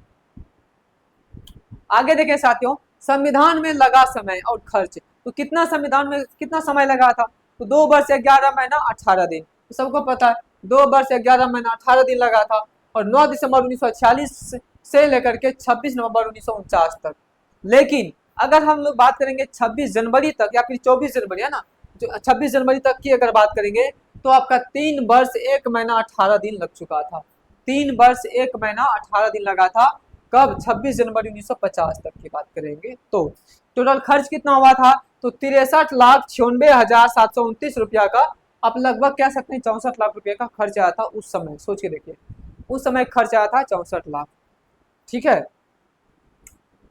आगे देखें साथियों, संविधान में लगा समय और खर्च, तो कितना संविधान में कितना समय लगा था, तो 2 वर्ष 11 महीना 18 दिन, तो सबको पता है 2 वर्ष 11 महीना 18 दिन लगा था। और 9 दिसंबर 1946 से लेकर के 26 नवंबर 1949 तक। लेकिन अगर हम लोग बात करेंगे 26 जनवरी तक या फिर 24 जनवरी, है ना, जो 26 जनवरी तक की अगर बात करेंगे तो आपका 3 वर्ष 1 महीना 18 दिन लग चुका था। 3 वर्ष 1 महीना 18 दिन लगा था। कब? 26 जनवरी 1950 तक की बात करेंगे तो। टोटल खर्च कितना हुआ था? तो 63,96,729 रुपया का, आप लगभग कह सकते हैं 64 लाख रुपये का खर्च आया था उस समय। सोच के देखिए, उस समय खर्च आया था 64 लाख। ठीक है,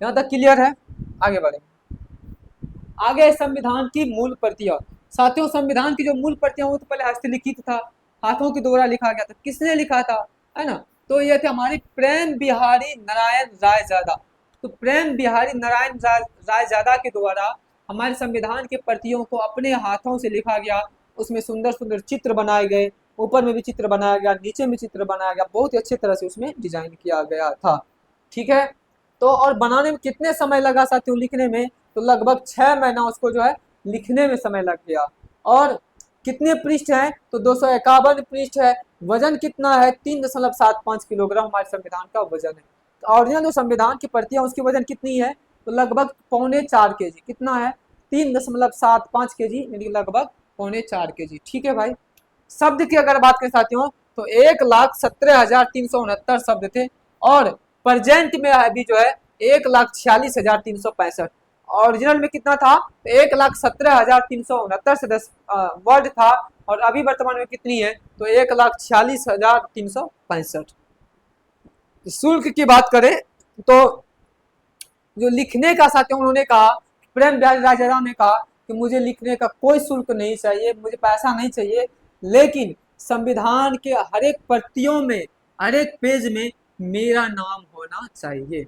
यहाँ तक क्लियर है? आगे बढ़ेंगे। आगे संविधान की मूल प्रतियां। साथियों, संविधान की जो मूल प्रतियां वो तो पहले हस्तलिखित था, हाथों के द्वारा लिखा गया था। किसने लिखा था, है ना, तो ये थे हमारे प्रेम बिहारी नारायण रायजादा। तो प्रेम बिहारी नारायण रायजादा के द्वारा हमारे संविधान के प्रतियों को अपने हाथों से लिखा गया। उसमें सुंदर सुंदर चित्र बनाए गए, ऊपर में भी चित्र बनाया गया, नीचे में चित्र बनाया गया, बहुत ही अच्छे तरह से उसमें डिजाइन किया गया था। ठीक है, तो और बनाने में कितने समय लगा साथियों लिखने में, तो लगभग 6 महीना उसको जो है लिखने में समय लग गया। और कितने पृष्ठ हैं, तो 251 पृष्ठ है। वजन कितना है? 3.75 किलोग्राम हमारे संविधान का वजन है। तो ओरिजिनल जो संविधान की प्रतियां उसकी वजन कितनी है, तो लगभग 3.25 kg। कितना है? 3.75 kg, यानी लगभग 3.25 kg। ठीक है भाई। शब्द की अगर बात करें साथियों तो 1,17,369 शब्द थे। और प्रेजेंट में अभी जो है 1,46,365। ओरिजिनल में कितना था? तो 1,17,369 सदस्य वर्ड था। और अभी वर्तमान में कितनी है? तो 1,46,365। शुल्क की बात करें तो जो लिखने का साथियों उन्होंने कहा, प्रेम बिहारी रायजादा ने कहा कि मुझे लिखने का कोई शुल्क नहीं चाहिए, मुझे पैसा नहीं चाहिए, लेकिन संविधान के हर एक प्रतियों में, हर एक पेज में मेरा नाम होना चाहिए।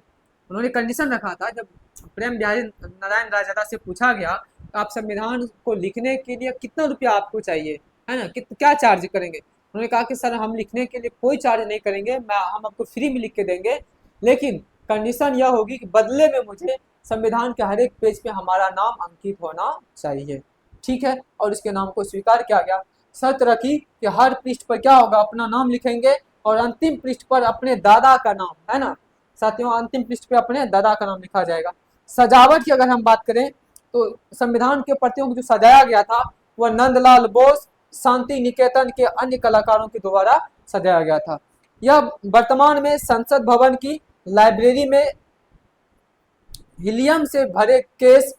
उन्होंने कंडीशन रखा था। जब प्रेम बिहारी नारायण रायजादा से पूछा गया तो आप संविधान को लिखने के लिए कितना रुपया आपको चाहिए, है ना, क्या चार्ज करेंगे? उन्होंने कहा कि सर हम लिखने के लिए कोई चार्ज नहीं करेंगे, हम आपको फ्री में लिख के देंगे, लेकिन कंडीशन यह होगी कि बदले में मुझे संविधान के हर एक पेज पे हमारा नाम अंकित होना चाहिए। ठीक है, और इसके नाम को स्वीकार किया गया। शर्त रखी कि हर पृष्ठ पर क्या होगा, अपना नाम लिखेंगे और अंतिम पृष्ठ पर अपने दादा का नाम, है ना साथियों, अंतिम पृष्ठ पे अपने दादा का नाम लिखा जाएगा। सजावट की अगर हम बात करें तो संविधान के प्रतियों को जो सजाया गया था वह नंदलाल बोस, शांति निकेतन के अन्य कलाकारों के द्वारा सजाया गया था। यह वर्तमान में संसद भवन की लाइब्रेरी में हीलियम से भरे केस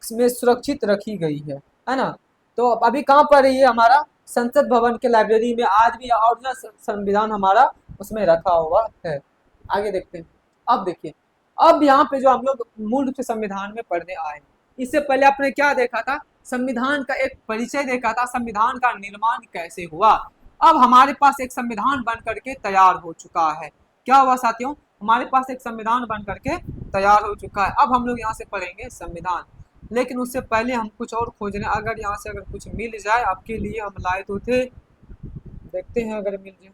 में सुरक्षित रखी गई है ना। तो अभी कहाँ पर है ये? हमारा संसद भवन के लाइब्रेरी में आज भी ओरिजिनल संविधान हमारा उसमें रखा हुआ है। आगे देखते हैं। अब देखिए, अब यहाँ पे जो हम लोग मूल रूप से संविधान में पढ़ने आए, इससे पहले आपने क्या देखा था? संविधान का एक परिचय देखा था, संविधान का निर्माण कैसे हुआ। अब हमारे पास एक संविधान बन करके तैयार हो चुका है। क्या हुआ साथियों? हमारे पास एक संविधान बन करके तैयार हो चुका है। अब हम लोग यहाँ से पढ़ेंगे संविधान, लेकिन उससे पहले हम कुछ और खोज रहे हैं। अगर यहाँ से अगर कुछ मिल जाए आपके लिए, हम लाए तो थे, देखते हैं अगर मिल जाए।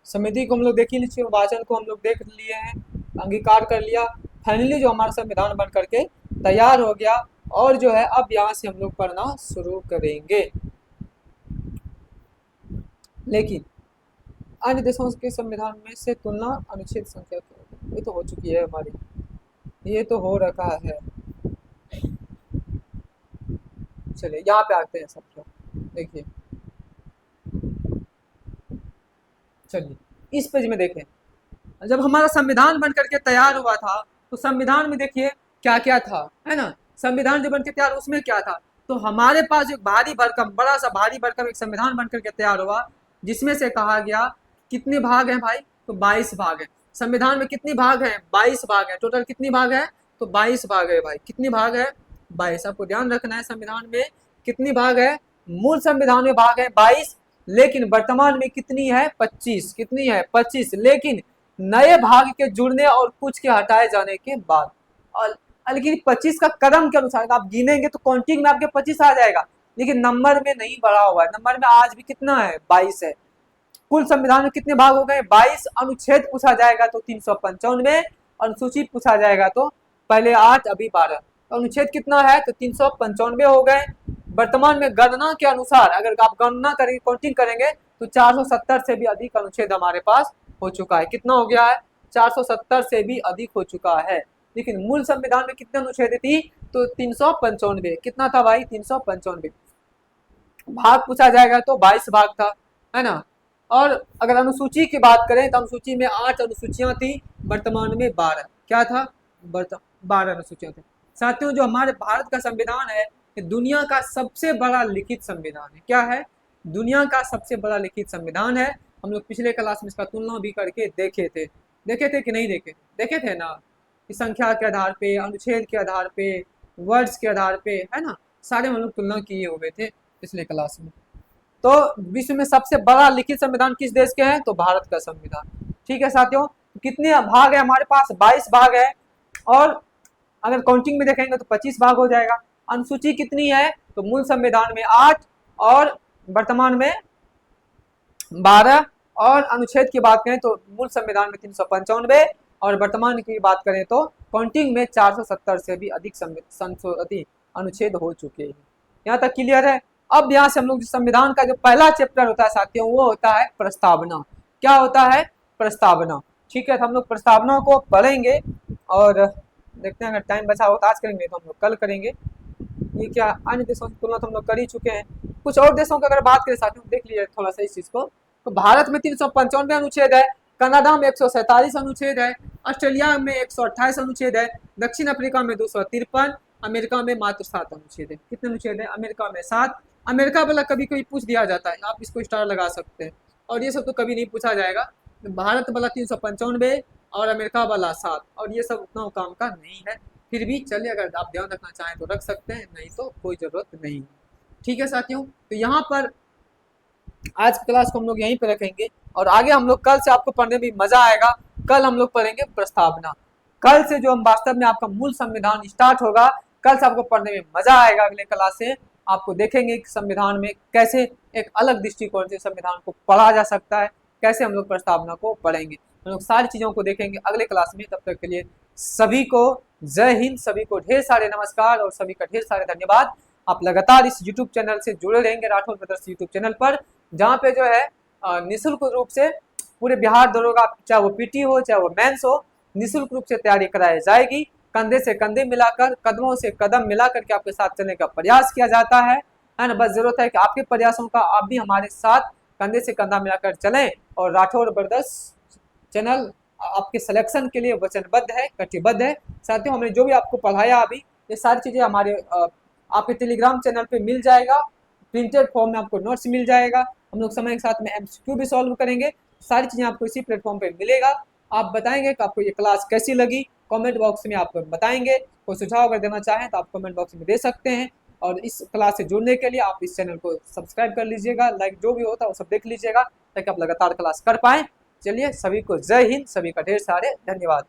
समिति को हम लोग देख ही लीजिए, वाचन को हम लोग देख लिए हैं, अंगीकार कर लिया। फाइनली जो हमारा संविधान बन करके तैयार हो गया। और जो है अब यहाँ से हम लोग पढ़ना शुरू करेंगे। लेकिन अन्य देशों के संविधान में से तुलना अनुच्छेद संख्या, ये तो हो चुकी है हमारी, ये तो हो रखा है। चलिए यहाँ पे आते हैं सब। देखिए, चलिए इस पेज में देखें, जब हमारा संविधान बन करके तैयार हुआ था तो संविधान में देखिए क्या क्या था, है ना। संविधान जो बन के तैयार उसमें क्या था, तो हमारे पास एक भारी भरकम, बड़ा सा भारी भरकम एक संविधान बन करके तैयार हुआ, जिसमें से कहा गया कितने भाग हैं भाई, तो 22 भाग हैं। संविधान में कितनी भाग हैं? 22 भाग हैं। टोटल कितनी भाग है? तो 22 भाग है भाई। कितनी भाग है? 22। आपको ध्यान रखना है संविधान में कितनी भाग है। मूल संविधान में भाग है 22, लेकिन वर्तमान में कितनी है? 25। कितनी है? 25। लेकिन नए भाग के जुड़ने और कुछ के हटाए जाने के बाद। और लेकिन 25 का कदम के अनुसार आप गिनेंगे तो काउंटिंग में आपके 25 आ जाएगा, लेकिन नंबर में नहीं बढ़ा हुआ है। नंबर में आज भी कितना है, 22 है। कुल संविधान में कितने भाग हो गए, 22। अनुच्छेद पूछा जाएगा तो 395, अनुसूची पूछा जाएगा तो पहले 8 अभी 12। तो अनुच्छेद कितना है, तो 395 हो गए। वर्तमान में गणना के अनुसार अगर आप गणना करेंगे, काउंटिंग करेंगे तो 470 से भी अधिक अनुच्छेद हमारे पास हो चुका है। कितना हो गया है, 470 से भी अधिक हो चुका है। लेकिन मूल संविधान में कितने अनुच्छेद थी, तो 395। कितना था भाई, 395। भाग पूछा जाएगा तो 22 भाग था, है ना। और अगर अनुसूची की बात करें तो अनुसूची में 8 अनुसूचियां थी, वर्तमान में 12। क्या था, 12 अनुसूचियां थी। साथियों, जो हमारे भारत का संविधान है, दुनिया का सबसे बड़ा लिखित संविधान है। क्या है, दुनिया का सबसे बड़ा लिखित संविधान है। हम लोग पिछले क्लास में इसका तुलना भी करके देखे थे कि नहीं देखे थे ना, कि संख्या के आधार पे, अनुच्छेद के आधार पे, वर्ड्स के आधार पे, है ना, सारे हम लोग तुलना किए हुए थे पिछले क्लास में। तो विश्व में सबसे बड़ा लिखित संविधान किस देश के हैं, तो भारत का संविधान। ठीक है साथियों, कितने भाग है हमारे पास, 22 भाग है। और अगर काउंटिंग में देखेंगे तो 25 भाग हो जाएगा। अनुसूची कितनी है, तो मूल संविधान में 8 और वर्तमान में 12। और अनुच्छेद की बात करें तो मूल संविधान में 395 और वर्तमान की बात करें तो काउंटिंग में 470 से भी अधिक संशोधित अनुच्छेद हो चुके हैं। यहाँ तक क्लियर है। अब यहाँ से हम लोग संविधान का जो पहला चैप्टर होता है साथियों, वो होता है प्रस्तावना। क्या होता है, प्रस्तावना। ठीक है, तो हम लोग प्रस्तावना को पढ़ेंगे और देखते हैं, अगर टाइम बचा हो तो आज करेंगे, तो हम लोग कल करेंगे। ये क्या, अन्य देशों की तुलना तो हम लोग कर ही चुके हैं। कुछ और देशों की अगर बात करें साथियों, देख लीजिए थोड़ा सा इस चीज को। तो भारत में 395 अनुच्छेद है, कनाडा में 147 अनुच्छेद है, ऑस्ट्रेलिया में 128 अनुच्छेद है, दक्षिण अफ्रीका में 253, अमेरिका में मात्र 7 अनुच्छेद है। कितने अनुच्छेद है, अमेरिका में 7। अमेरिका वाला कभी कभी पूछ दिया जाता है, आप इसको स्टार लगा सकते हैं, और ये सब तो कभी नहीं पूछा जाएगा। भारत वाला 395 और अमेरिका वाला 7, और ये सब उतना काम का नहीं है। फिर भी चलिए, अगर आप ध्यान रखना चाहें तो रख सकते हैं, नहीं तो कोई जरूरत नहीं। ठीक है साथियों, तो यहाँ पर आज क्लास को हम लोग यहीं पे रखेंगे, और आगे हम लोग कल से आपको पढ़ने में मजा आएगा। कल हम लोग पढ़ेंगे प्रस्तावना। कल से जो हम वास्तव में आपका मूल संविधान स्टार्ट होगा, कल से आपको पढ़ने में मजा आएगा। अगले क्लास से आपको देखेंगे कि संविधान में कैसे एक अलग दृष्टिकोण से संविधान को पढ़ा जा सकता है, कैसे हम लोग प्रस्तावना को पढ़ेंगे। हम लोग सारी चीजों को देखेंगे अगले क्लास में। तब तक के लिए सभी को जय हिंद, सभी को ढेर सारे नमस्कार और सभी का ढेर सारे धन्यवाद। आप लगातार इस YouTube चैनल से जुड़े रहेंगे, राठौर ब्रदर्स YouTube चैनल पर, जहाँ पे जो है निःशुल्क रूप से पूरे बिहार दरोगा, चाहे वो पीटी हो चाहे वो मेंस हो, निःशुल्क रूप से तैयारी कराई जाएगी। कंधे से कंधे मिलाकर, कदमों से कदम मिलाकर के आपके साथ चलने का प्रयास किया जाता है ना। बस जरूरत है कि आपके प्रयासों का आप भी हमारे साथ कंधे से कंधा मिलाकर चलें, और राठौर ब्रदर्स चैनल आपके सिलेक्शन के लिए वचनबद्ध है, कटिबद्ध है। साथियों, हमने जो भी आपको पढ़ाया अभी, ये सारी चीजें हमारे आपके टेलीग्राम चैनल पे मिल जाएगा। प्रिंटेड फॉर्म में आपको नोट्स मिल जाएगा। हम लोग समय के साथ में MCQ भी सॉल्व करेंगे। सारी चीजें आपको इसी प्लेटफॉर्म पे मिलेगा। आप बताएंगे कि आपको ये क्लास कैसी लगी, कमेंट बॉक्स में आप बताएंगे। कोई सुझाव अगर देना चाहें तो आप कमेंट बॉक्स में दे सकते हैं। और इस क्लास से जुड़ने के लिए आप इस चैनल को सब्सक्राइब कर लीजिएगा, लाइक जो भी होता है वो सब देख लीजिएगा, ताकि आप लगातार क्लास कर पाएं। चलिए, सभी को जय हिंद, सभी का ढेर सारे धन्यवाद।